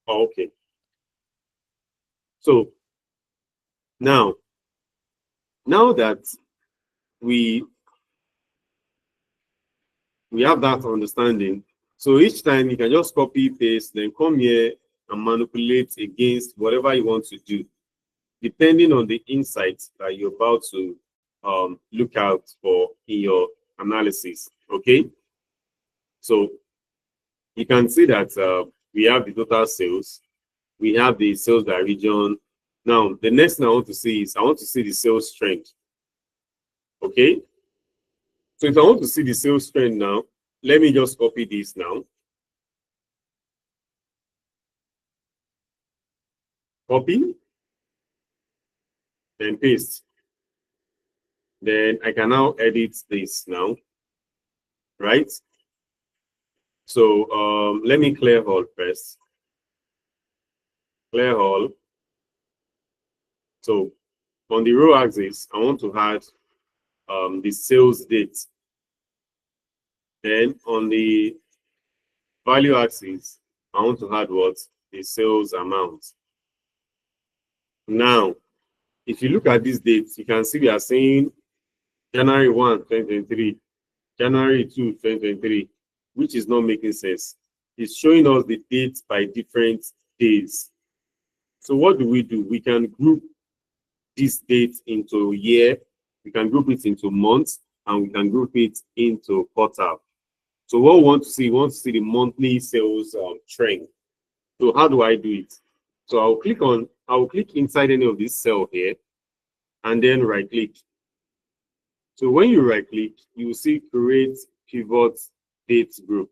Oh, okay. So now that we have that understanding, so each time you can just copy, paste, then come here and manipulate against whatever you want to do, depending on the insights that you're about to look out for in your analysis. Okay, so you can see that we have the total sales, we have the sales by region. Now the next thing I want to see is I want to see the sales trend. Okay, so if I want to see the sales trend now, let me just copy this now. Copy, then paste. Then I can now edit this now, right? So let me clear all first. Clear all. So On the row axis, I want to add the sales date. Then on the value axis, I want to add what? The sales amount. Now, if you look at these dates, you can see we are saying January 1, 2023, January 2, 2023, which is not making sense. It's showing us the dates by different days. So what do? We can group this date into year, we can group it into months, and we can group it into quarter. So what we want to see the monthly sales trend. So how do I do it? So I will click inside any of this cell here, and then right click. So when you right click, you will see create pivot date group.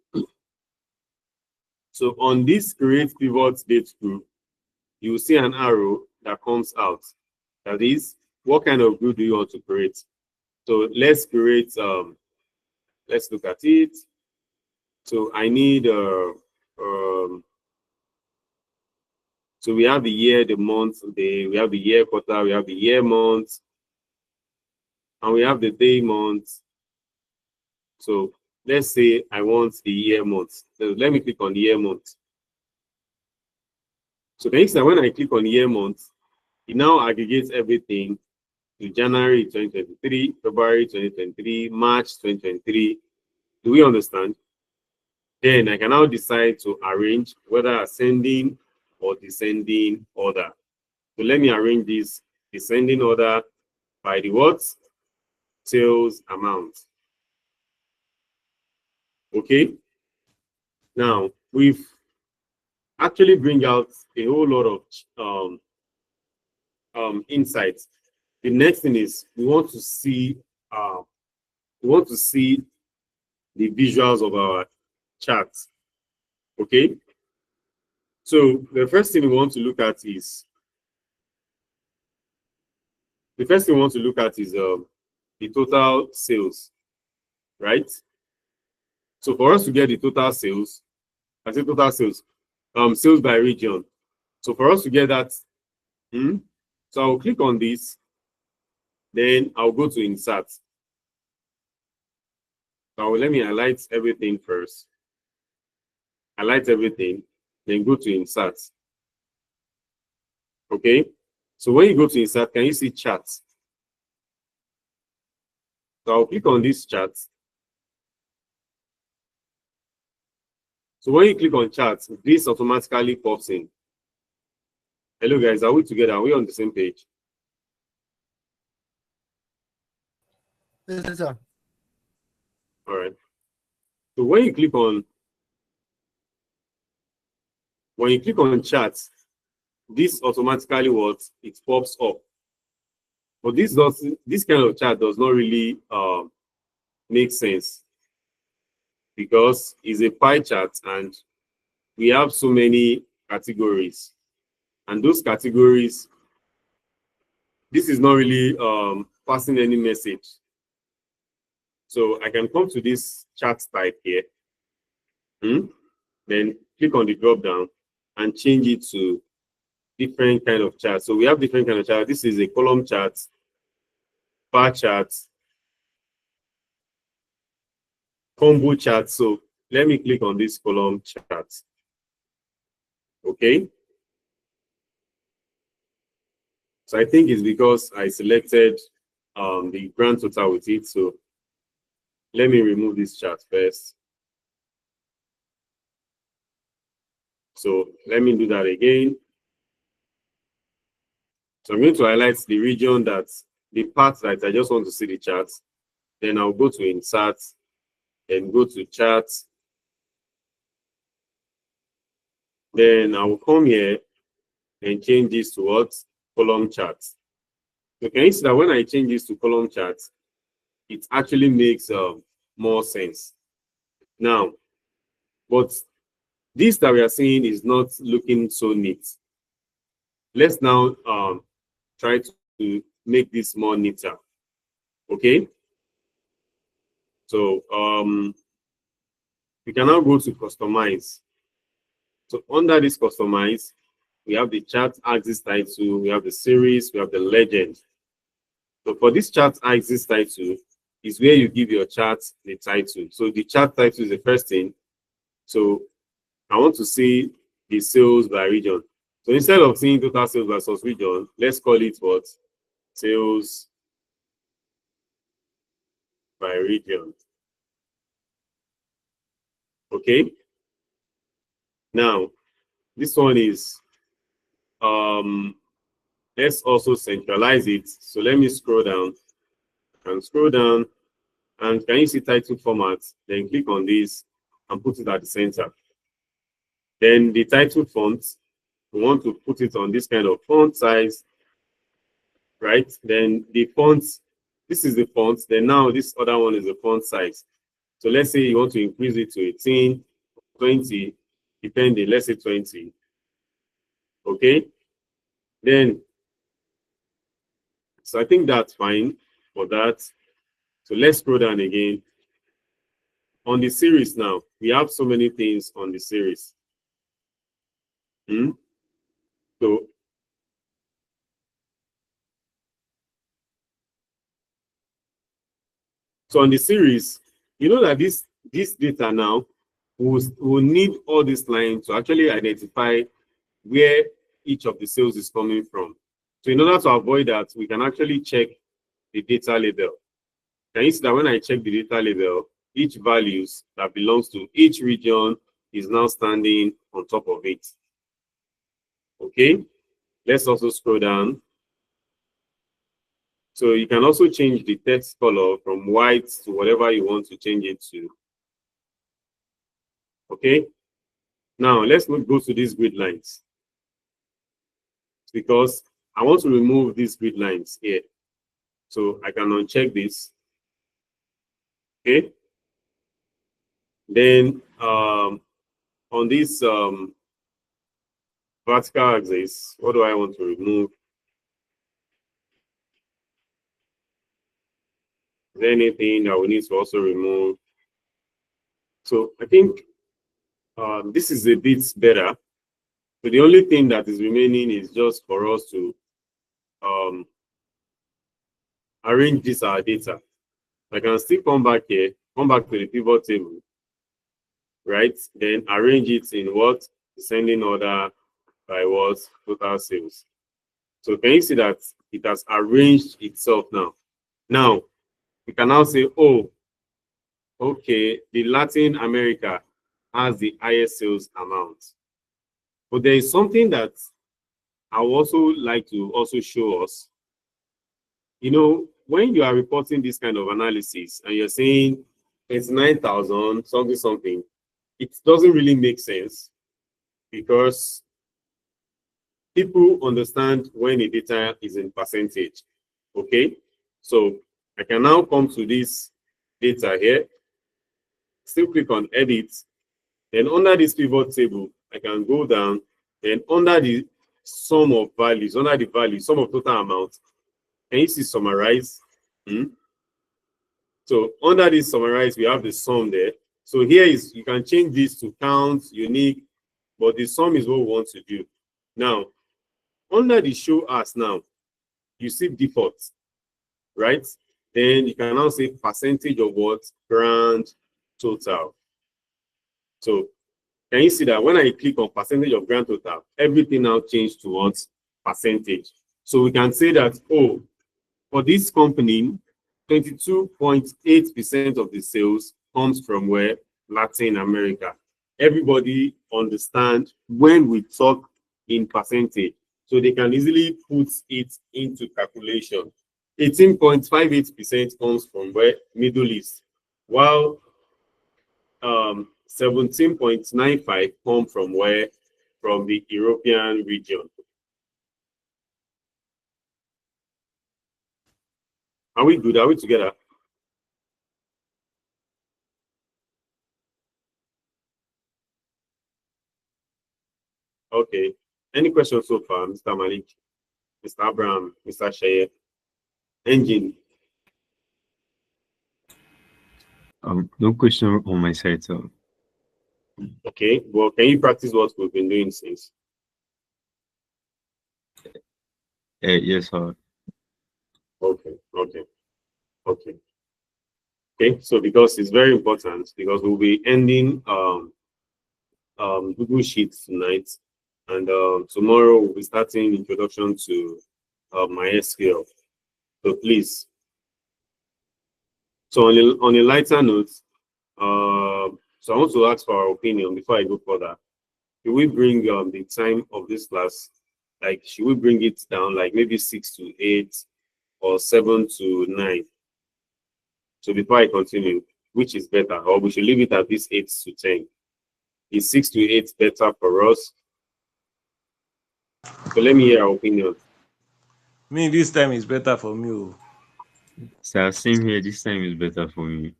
So on this create pivot date group, you will see an arrow that comes out. That is, what kind of group do you want to create? So let's create, let's look at it. So I need, so we have the year, the month, we have the year quarter, we have the year month, and we have the day month. So let's say I want the year month. So let me click on the year month. So the next time when I click on year month, it now aggregates everything to January 2023, February 2023, March 2023. Do we understand? Then I can now decide to arrange whether ascending or descending order. So let me arrange this descending order by the what? Sales amount. Okay. Now we've actually bring out a whole lot of insights. The next thing is we want to see the visuals of our charts. Okay. So the first thing we want to look at is the total sales, right? So for us to get the total sales, I say total sales, sales by region. So for us to get that, so I'll click on this, then I'll go to insert. So let me highlight everything first. Highlight everything, then go to insert. Okay. So when you go to insert, can you see charts? So I'll click on this chart. So when you click on charts, this automatically pops in. Hello guys, are we together? Are we on the same page? Yes, sir. All right. So when you click on charts, this automatically it pops up. But this kind of chart does not really make sense because it's a pie chart and we have so many categories. And those categories, this is not really passing any message. So I can come to this chart type here, then click on the drop down and change it to different kind of charts. So we have different kind of charts. This is a column chart, bar chart, combo chart. So let me click on this column chart. Okay. So I think it's because I selected the grand total with it. So let me remove this chart first. So let me do that again. So I'm going to highlight the region the part that I just want to see the charts. Then I'll go to insert and go to charts. Then I will come here and change this to what? Column charts. So can you see that when I change this to column charts, it actually makes more sense. Now, but this that we are seeing is not looking so neat. Let's now try to make this more neater. Okay. So we can now go to customize. So under this customize, we have the chart axis title, we have the series, we have the legend. So for this chart axis title is where you give your chart the title. So the chart title is the first thing. So I want to see the sales by region. So instead of seeing total sales versus region, let's call it what? Sales by region. Okay. Now, this one is, let's also centralize it. So let me scroll down and scroll down. And can you see title format? Then click on this and put it at the center. Then the title font, we want to put it on this kind of font size, right? Then the font, this is the font. Then now this other one is the font size. So let's say you want to increase it to 18, 20, depending, let's say 20. Okay. Then, so I think that's fine for that. So let's scroll down again. On the series now, we have so many things on the series. So on the series, you know that this data now will need all this line to actually identify where each of the sales is coming from. So in order to avoid that, we can actually check the data label. Can you see that when I check the data label, each values that belongs to each region is now standing on top of it. Okay, let's also scroll down. So you can also change the text color from white to whatever you want to change it to. Okay, now let's go to these grid lines, because I want to remove these grid lines here. So I can uncheck this. Okay. Then on this vertical axis, what do I want to remove? Is there anything that we need to also remove? So I think this is a bit better. So the only thing that is remaining is just for us to arrange this our data. I can still come back here, come back to the pivot table, right? Then arrange it in what? Descending order by what? Total sales. So can you see that it has arranged itself now? Now, we can now say, oh, okay, the Latin America has the highest sales amount. But there is something that I would also like to also show us. You know, when you are reporting this kind of analysis and you're saying it's 9,000, something, it doesn't really make sense, because people understand when a data is in percentage. Okay, so I can now come to this data here, still click on edit, then under this pivot table, I can go down, and under the sum of values, under the value, sum of total amount, can you see summarize? So under this summarize, we have the sum there. So here is, you can change this to count, unique, but the sum is what we want to do. Now, under the show as now, you see default, right? Then you can now say percentage of what? Grand total. So can you see that when I click on percentage of grand total, everything now changed to what? Percentage. So we can say that, oh, for this company, 22.8% of the sales comes from where? Latin America. Everybody understand when we talk in percentage, so they can easily put it into calculation. 18.58% comes from where? Middle East, while 17.95 come from where? From the European region. Are we good? Are we together? Okay. Any questions so far, Mr. Malik, Mr. Abraham, Mr. Shaye? Engine. No question on my side, so. Okay. Well, can you practice what we've been doing since? Yes, sir. Okay, okay, okay. Okay, so because it's very important, because we'll be ending Google Sheets tonight, and tomorrow we'll be starting introduction to MySQL. So please, so on a lighter note, so I want to ask for our opinion before I go further. Should we bring the time of this class, like should we bring it down like maybe 6 to 8 or 7 to 9? So before I continue, which is better, or we should leave it at this 8 to 10? Is 6 to 8 better for us? So let me hear our opinion. Me, this time is better for me. Oh. So same here. This time is better for me.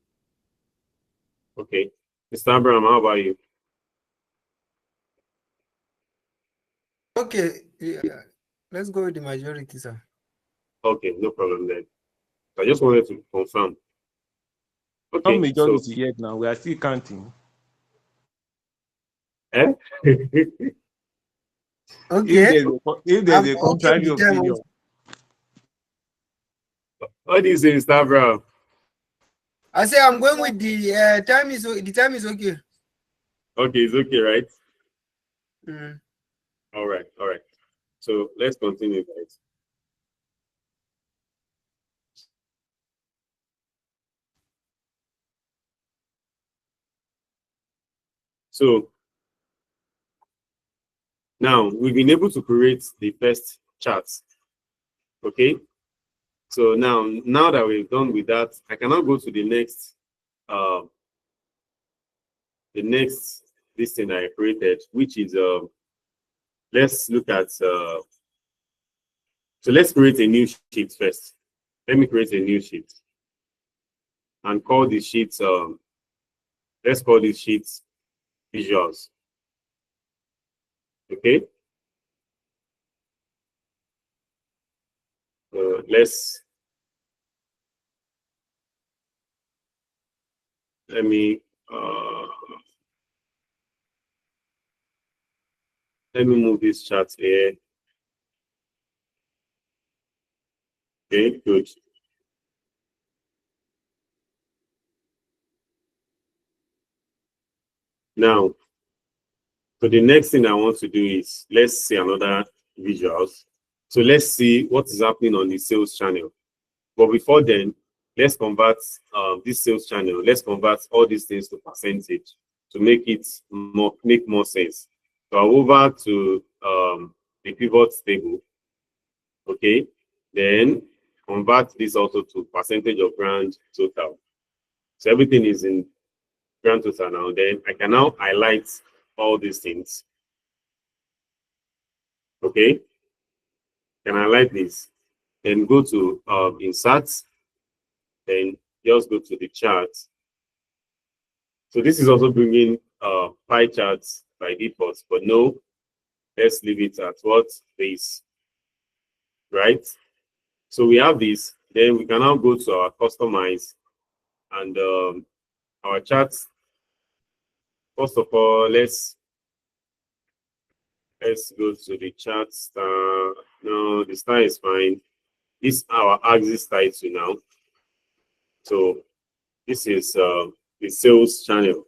Okay. Mr. Abraham, how about you? Okay, yeah. Let's go with the majority, sir. Okay, no problem then. I just wanted to confirm. Not Okay, so majority yet now. We are still counting. eh? Okay, If I'm there's a okay contrary with them. opinion, What do you say, Mr. Abraham? I say I'm going with the time is okay. Okay, it's okay, right? Mm. All right, all right. So let's continue, guys. So now we've been able to create the first charts. Okay. So now that we're done with that, I cannot go to the next this thing I created, which is let's look at so let's create a new sheet first. Let me create a new sheet and call the sheet let's call this sheet visuals. Okay. Let's let me move this chart here. Okay, good. Now, so the next thing I want to do is let's see another visuals. So let's see what is happening on the sales channel. But before then, let's convert this sales channel. Let's convert all these things to percentage to make it make more sense. So I'll over to the pivot table. Okay, then convert this also to percentage of grand total. So everything is in grand total now. Then I can now highlight all these things. Okay, can I highlight this? Then go to insert, then just go to the chart. So this is also bringing pie charts by default, but no, let's leave it at what this, right? So we have this, then we can now go to our customize and our charts. First of all, let's go to the chart star. No, the star is fine. This is our axis title now. So this is the sales channel.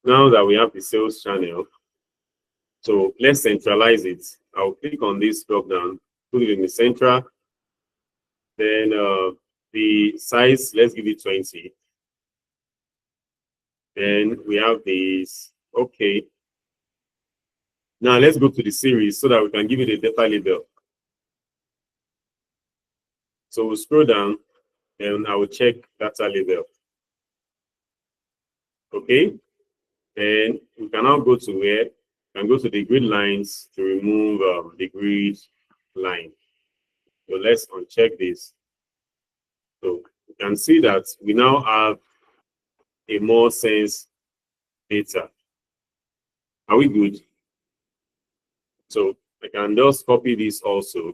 Now that we have the sales channel, so let's centralize it. I'll click on this drop down, put it in the center. Then the size, let's give it 20. Then we have this. Okay. Now let's go to the series so that we can give it a data label. So we'll scroll down and I will check data label. Okay. And we can now go to where we can go to the grid lines to remove the grid line. So let's uncheck this. So you can see that we now have a more sense data. Are we good? So I can just copy this also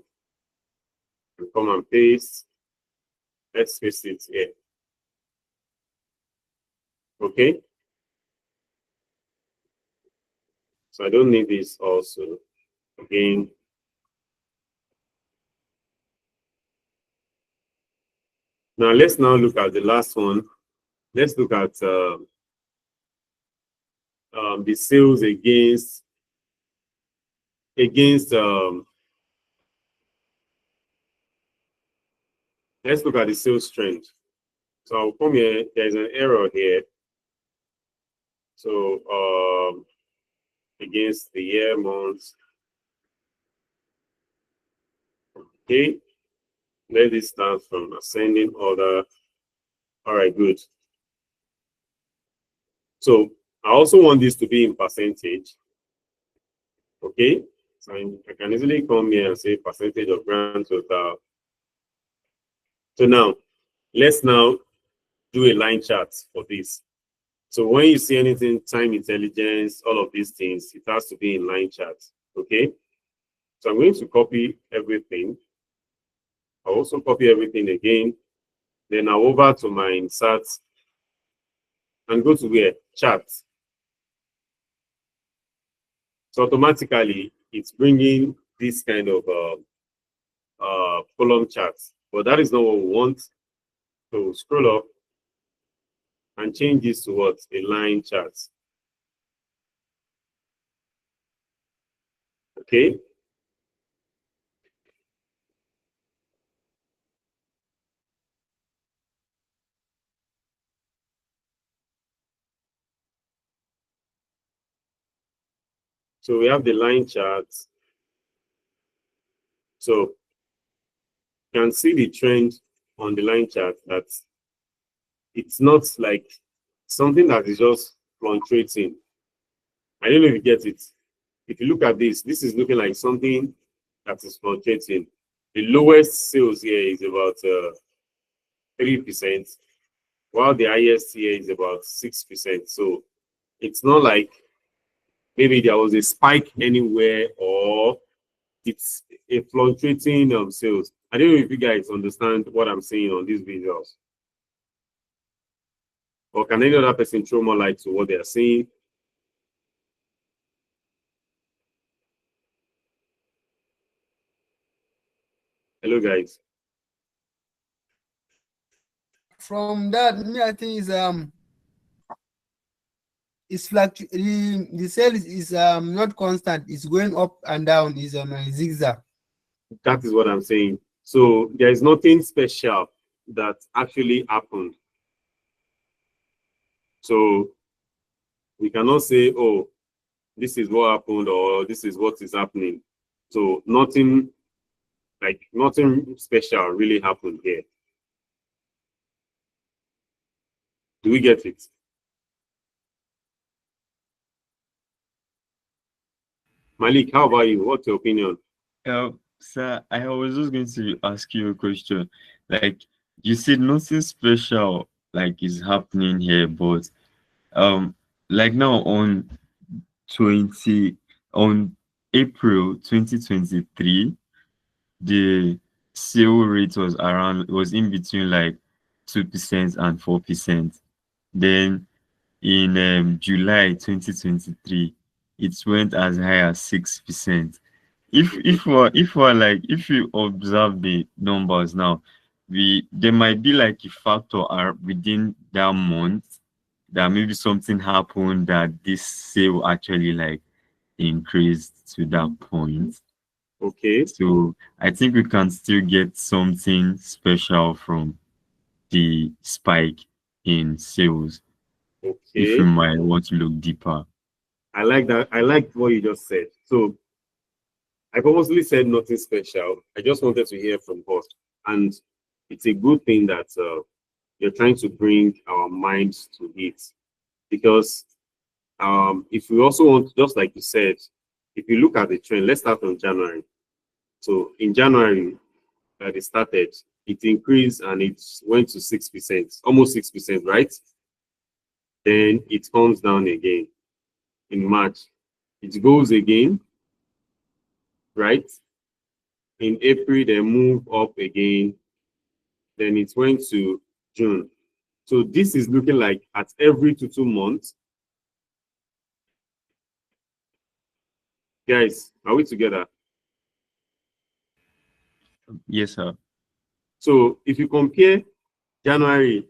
and come and paste. Let's paste it here. Okay. So I don't need this also. Again, now let's now look at the last one. Let's look at the sales against let's look at the sales trend. So I'll come here, there's an error here. So against the year months. Okay, let this start from ascending order. All right, good. So I also want this to be in percentage. Okay, so I can easily come here and say percentage of grand total. So now, let's now do a line chart for this. So when you see anything, time intelligence, all of these things, it has to be in line chart. Okay, so I'm going to copy everything. I'll also copy everything again. Then I'll over to my insert and go to where? Chart. So automatically, it's bringing this kind of column charts. But that is not what we want. So scroll up and change this to what? A line chart. Okay. So we have the line chart. So you can see the trend on the line chart that it's not like something that is just fluctuating. I don't know if you get it. If you look at this, this is looking like something that is fluctuating. The lowest sales here is about 3%, while the highest here is about 6%. So it's not like maybe there was a spike anywhere or it's a fluctuating sales. I don't know if you guys understand what I'm saying on these videos. Or can any other person throw more light to what they are saying? Hello, guys. From that, me, I think the sale is not constant. It's going up and down. It's on a zigzag. That is what I'm saying. So there is nothing special that actually happened. So we cannot say, oh, this is what happened or this is what is happening. So nothing special really happened here. Do we get it? Malik, how about you? What's your opinion? Sir, I was just going to ask you a question. Like, you said nothing special like is happening here, but like now on April 2023, the sale rate was in between like 2% and 4%. Then in July 2023, it went as high as 6%. If you observe the numbers now, there might be like a factor within that month that maybe something happened that this sale actually like increased to that point. Okay. So I think we can still get something special from the spike in sales if Okay. you might want to look deeper. I like that. I like what you just said. So I purposely said nothing special. I just wanted to hear from us. And it's a good thing that you're trying to bring our minds to it. Because if we also want, just like you said, if you look at the trend, let's start from January. So in January, that it started, it increased and it went to 6%, almost 6%, right? Then it comes down again in March. It goes again, right? In April, they move up again. Then it went to June. So this is looking like at every 2 months, Guys, are we together? Yes, sir. So if you compare January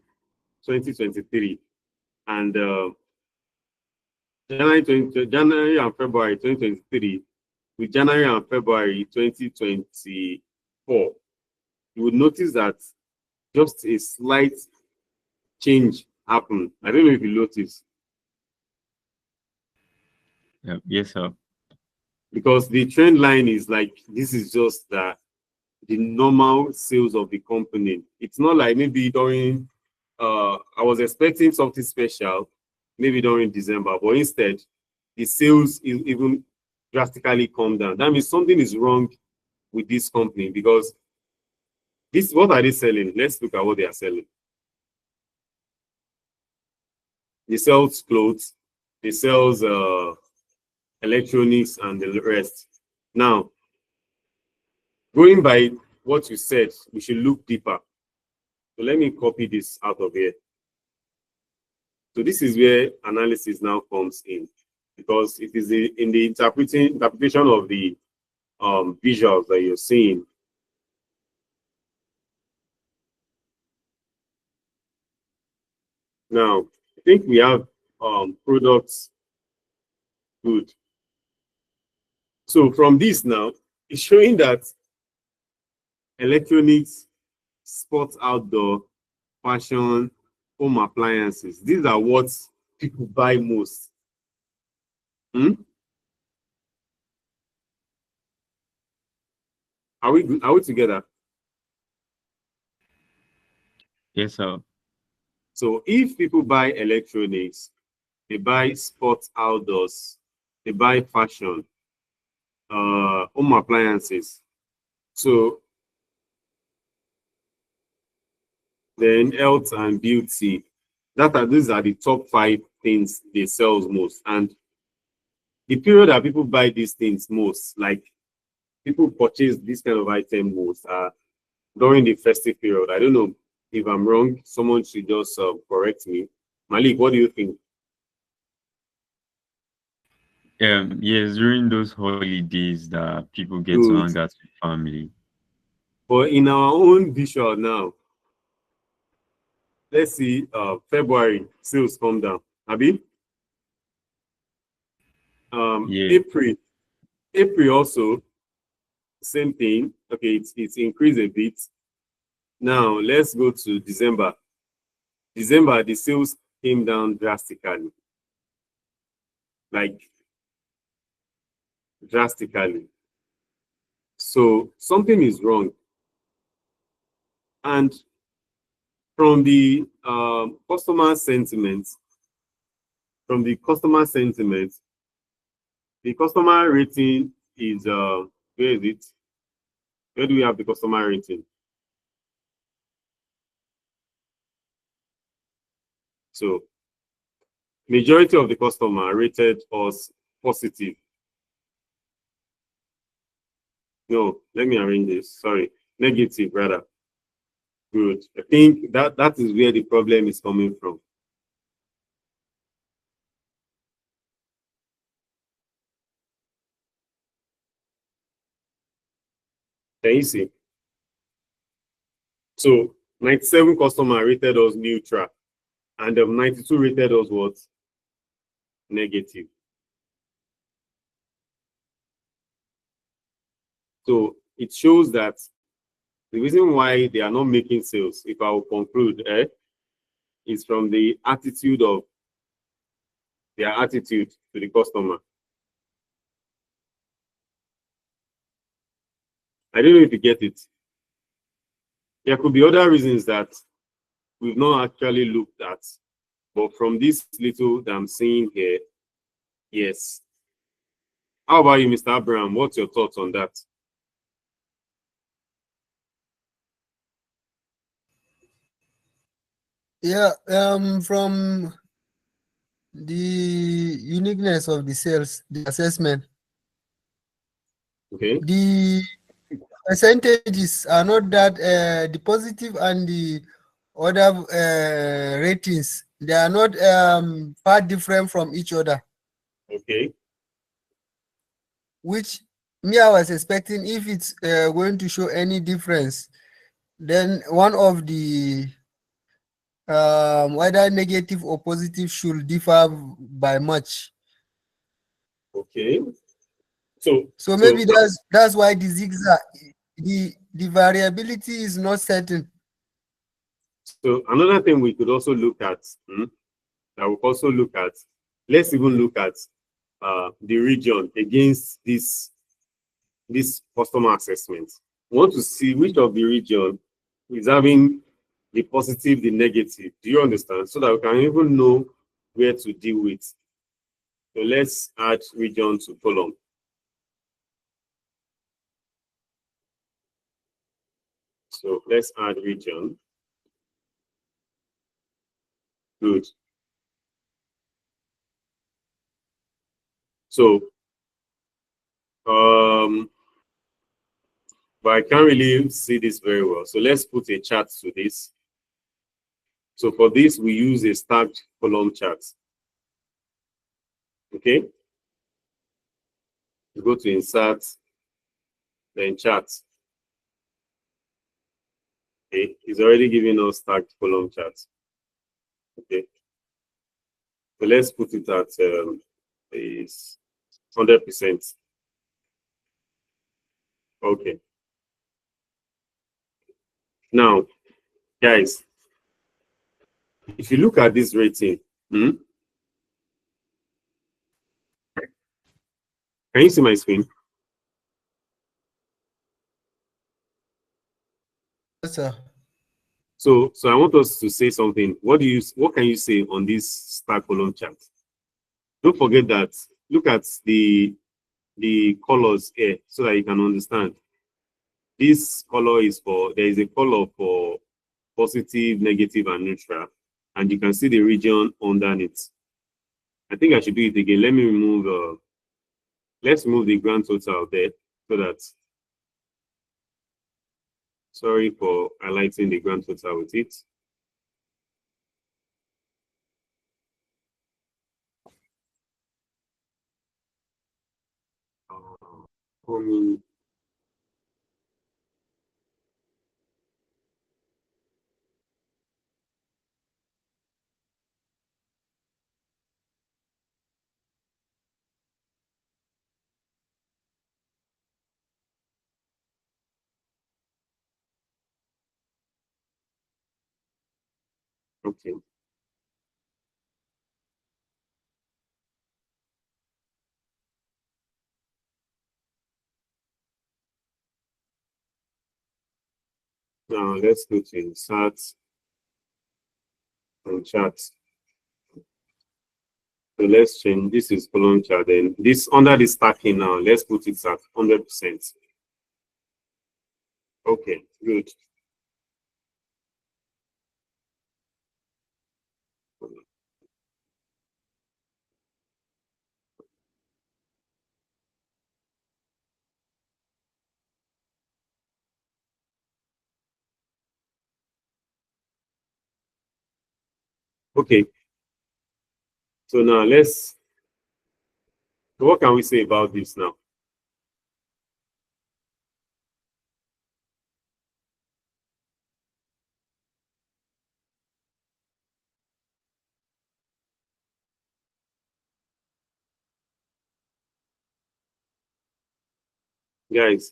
2023 and January and February 2023 with January and February 2024, you would notice that just a slight change happened. I don't know if you noticed. Yeah. Yes, sir. Because the trend line is like, this is just the normal sales of the company. It's not like maybe during, I was expecting something special, maybe during December, but instead, the sales is even drastically come down. That means something is wrong with this company because this, what are they selling? Let's look at what they are selling. They sell clothes, they sell electronics and the rest. Now, going by what you said, we should look deeper. So let me copy this out of here. So this is where analysis now comes in, because it is in the interpretation of the visuals that you're seeing. Now, I think we have products. Good. So from this now, it's showing that electronics, sports outdoor, fashion, home appliances, these are what people buy most. Are we good? Are we together? Yes, sir. So if people buy electronics, they buy sports outdoors, they buy fashion, home appliances. So then health and beauty, these are the top 5 things they sell most. And the period that people buy these things most, like people purchase this kind of item most, during the festive period. I don't know if I'm wrong. Someone should just correct me. Malik, what do you think? Yes, during those holidays that people get to Good. hang out with family. But in our own visual now, let's see, February sales come down. Abi? Yeah. April also, same thing. Okay, it's increased a bit. Now let's go to December. December, the sales came down drastically. Like drastically. So something is wrong. And from the customer sentiment, the customer rating is where is it? Where do we have the customer rating? So majority of the customer rated us positive. No, let me arrange this. Sorry, negative rather. Good. I think that is where the problem is coming from. Can you see? So 97 customer rated us neutral, and 92 rated us what? Negative. So it shows that the reason why they are not making sales, if I will conclude, is from the attitude of their attitude to the customer. I don't know if you get it. There could be other reasons that we've not actually looked at, but from this little that I'm seeing here, yes. How about you, Mr. Abraham? What's your thoughts on that? Yeah, from the uniqueness of the sales, the assessment, Okay. the percentages are not that the positive and the other ratings, they are not far different from each other. Okay. which me I was expecting if it's going to show any difference, then one of the whether negative or positive should differ by much. Okay. So Maybe that's why the zigzag, the variability is not certain. so another thing we could also look at, that we also look at, let's even look at the region against this customer assessment. We want to see which of the region is having the positive, the negative. Do you understand? So that we can even know where to deal with. So let's add region to column. So let's add region. Good. So, but I can't really see this very well. So let's put a chart to this. So for this, we use a stacked column chart. Okay. You go to insert, then chart. Okay, it's already giving us stacked column charts. Okay. So let's put it at is 100%. Okay. Now, guys, if you look at this rating, can you see my screen? Yes, sir. So I want us to say something. What can you say on this stack column chart? Don't forget that. Look at the colors here so that you can understand. This color is there is a color for positive, negative, and neutral, and you can see the region underneath. I think I should do it again. Let me remove. Let's remove the grand total there so that. Sorry for highlighting the grand total with it. Okay. Now let's go to insert and chart. So let's change. This is column chart. Then this under the stacking now. Let's put it at 100%. Okay, good. Okay. So now what can we say about this now? Guys,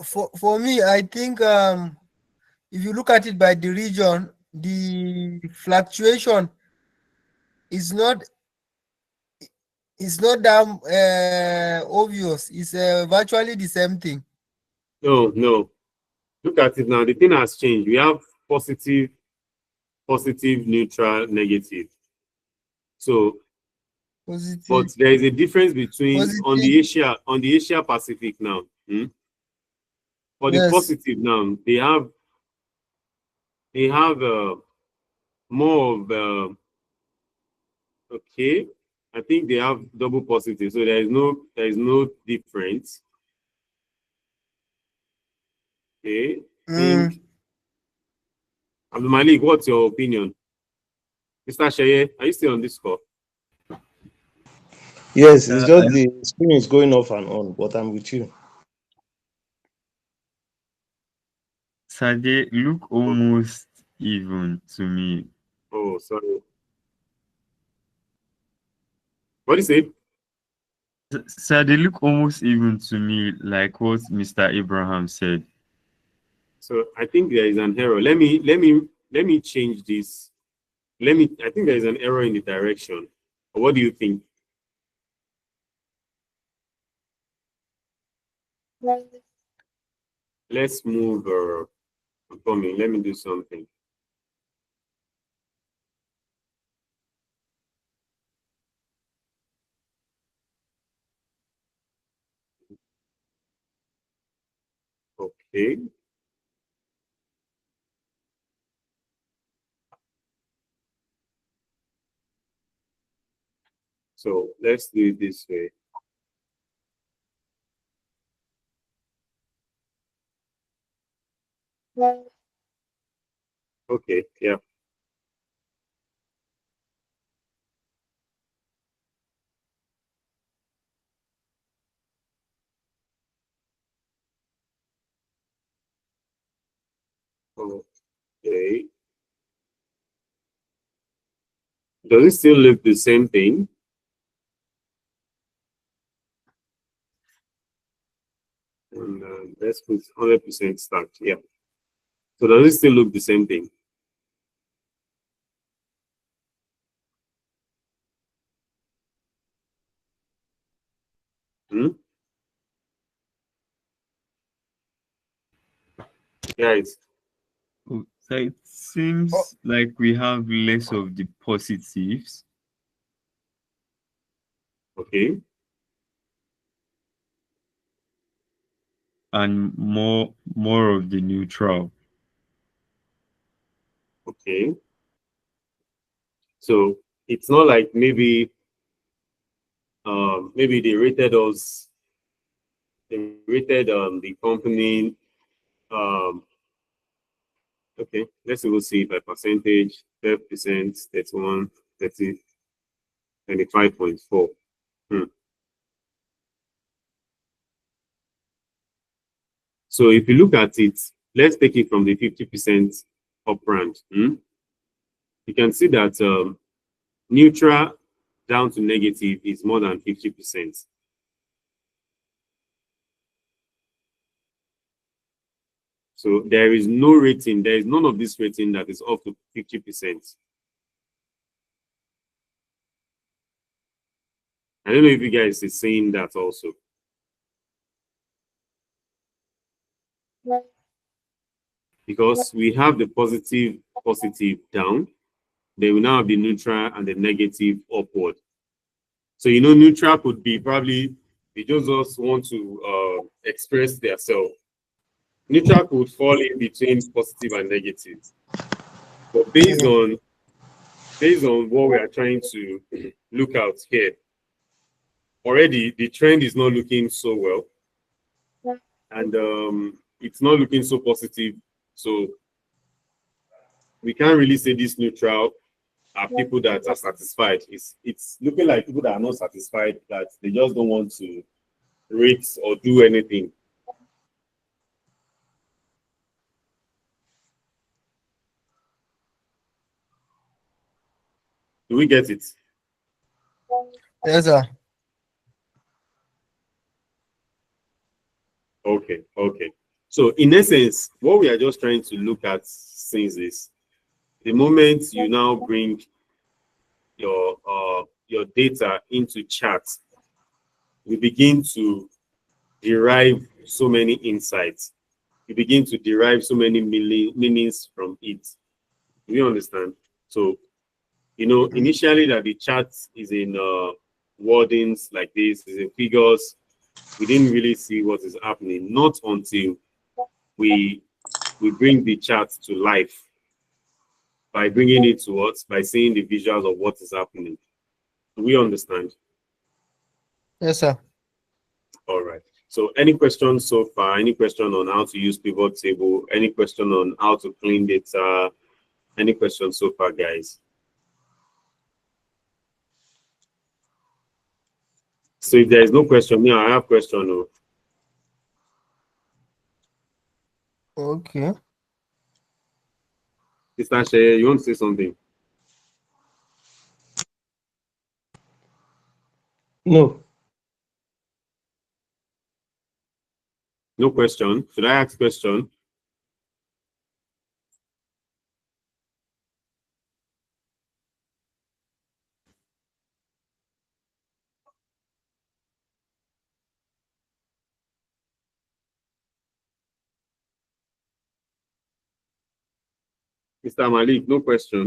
For me, I think if you look at it by the region, the fluctuation is not that obvious. It's virtually the same thing. no. Look at it now. The thing has changed. We have positive, neutral, negative. So, Positive. but there is a difference between Positive. on the Asia Pacific now. For the Yes. positive now, they have more of okay. I think they have double positive, so there is no difference. Okay. Abdul Malik, what's your opinion? Mr. Sheye, are you still on this call? Yes, it's just the screen is going off and on, but I'm with you. Sade, look almost even to me. Oh, sorry. What do you say? So they look almost even to me, like what Mr. Abraham said. So I think there is an error. Let me change this. I think there is an error in the direction. What do you think? Let's move for me. Let me do something. Okay. So let's do it this way. Okay, yeah. Okay. Does it still look the same thing? And let's put 100% start. Yeah. So does it still look the same thing? Hmm? Guys. So it seems like we have less of the positives. Okay. And more of the neutral. Okay. So it's not like maybe they rated us, they rated the company okay, let's go see by percentage, 12%, 31, 30, 25.4. So if you look at it, let's take it from the 50% upfront. You can see that neutral down to negative is more than 50%. So there is no rating, there is none of this rating that is up to 50%. I don't know if you guys are saying that also. Because we have the positive down, then we now have the neutral and the negative upward. So neutral could be probably they just want to express their self. Neutral could fall in between positive and negative. But based on what we are trying to look out here, already the trend is not looking so well. And it's not looking so positive. So we can't really say this neutral are people that are satisfied. It's looking like people that are not satisfied, that they just don't want to rate or do anything. Do we get it? Yes, sir. Okay. So in essence, what we are just trying to look at since is the moment you now bring your data into charts, you begin to derive so many insights. You begin to derive so many meanings from it. Do you understand? So, initially that the chart is in wordings like this, is in figures, we didn't really see what is happening. Not until we bring the chart to life by bringing it to us, by seeing the visuals of what is happening. Do we understand? Yes, sir. All right. So any questions so far? Any question on how to use pivot table? Any question on how to clean data? Any questions so far, guys? So if there is no question, yeah, I have question. Oh. Okay. Mr. Shea, you want to say something? No. No question. Should I ask question? Mr. Malik, no question.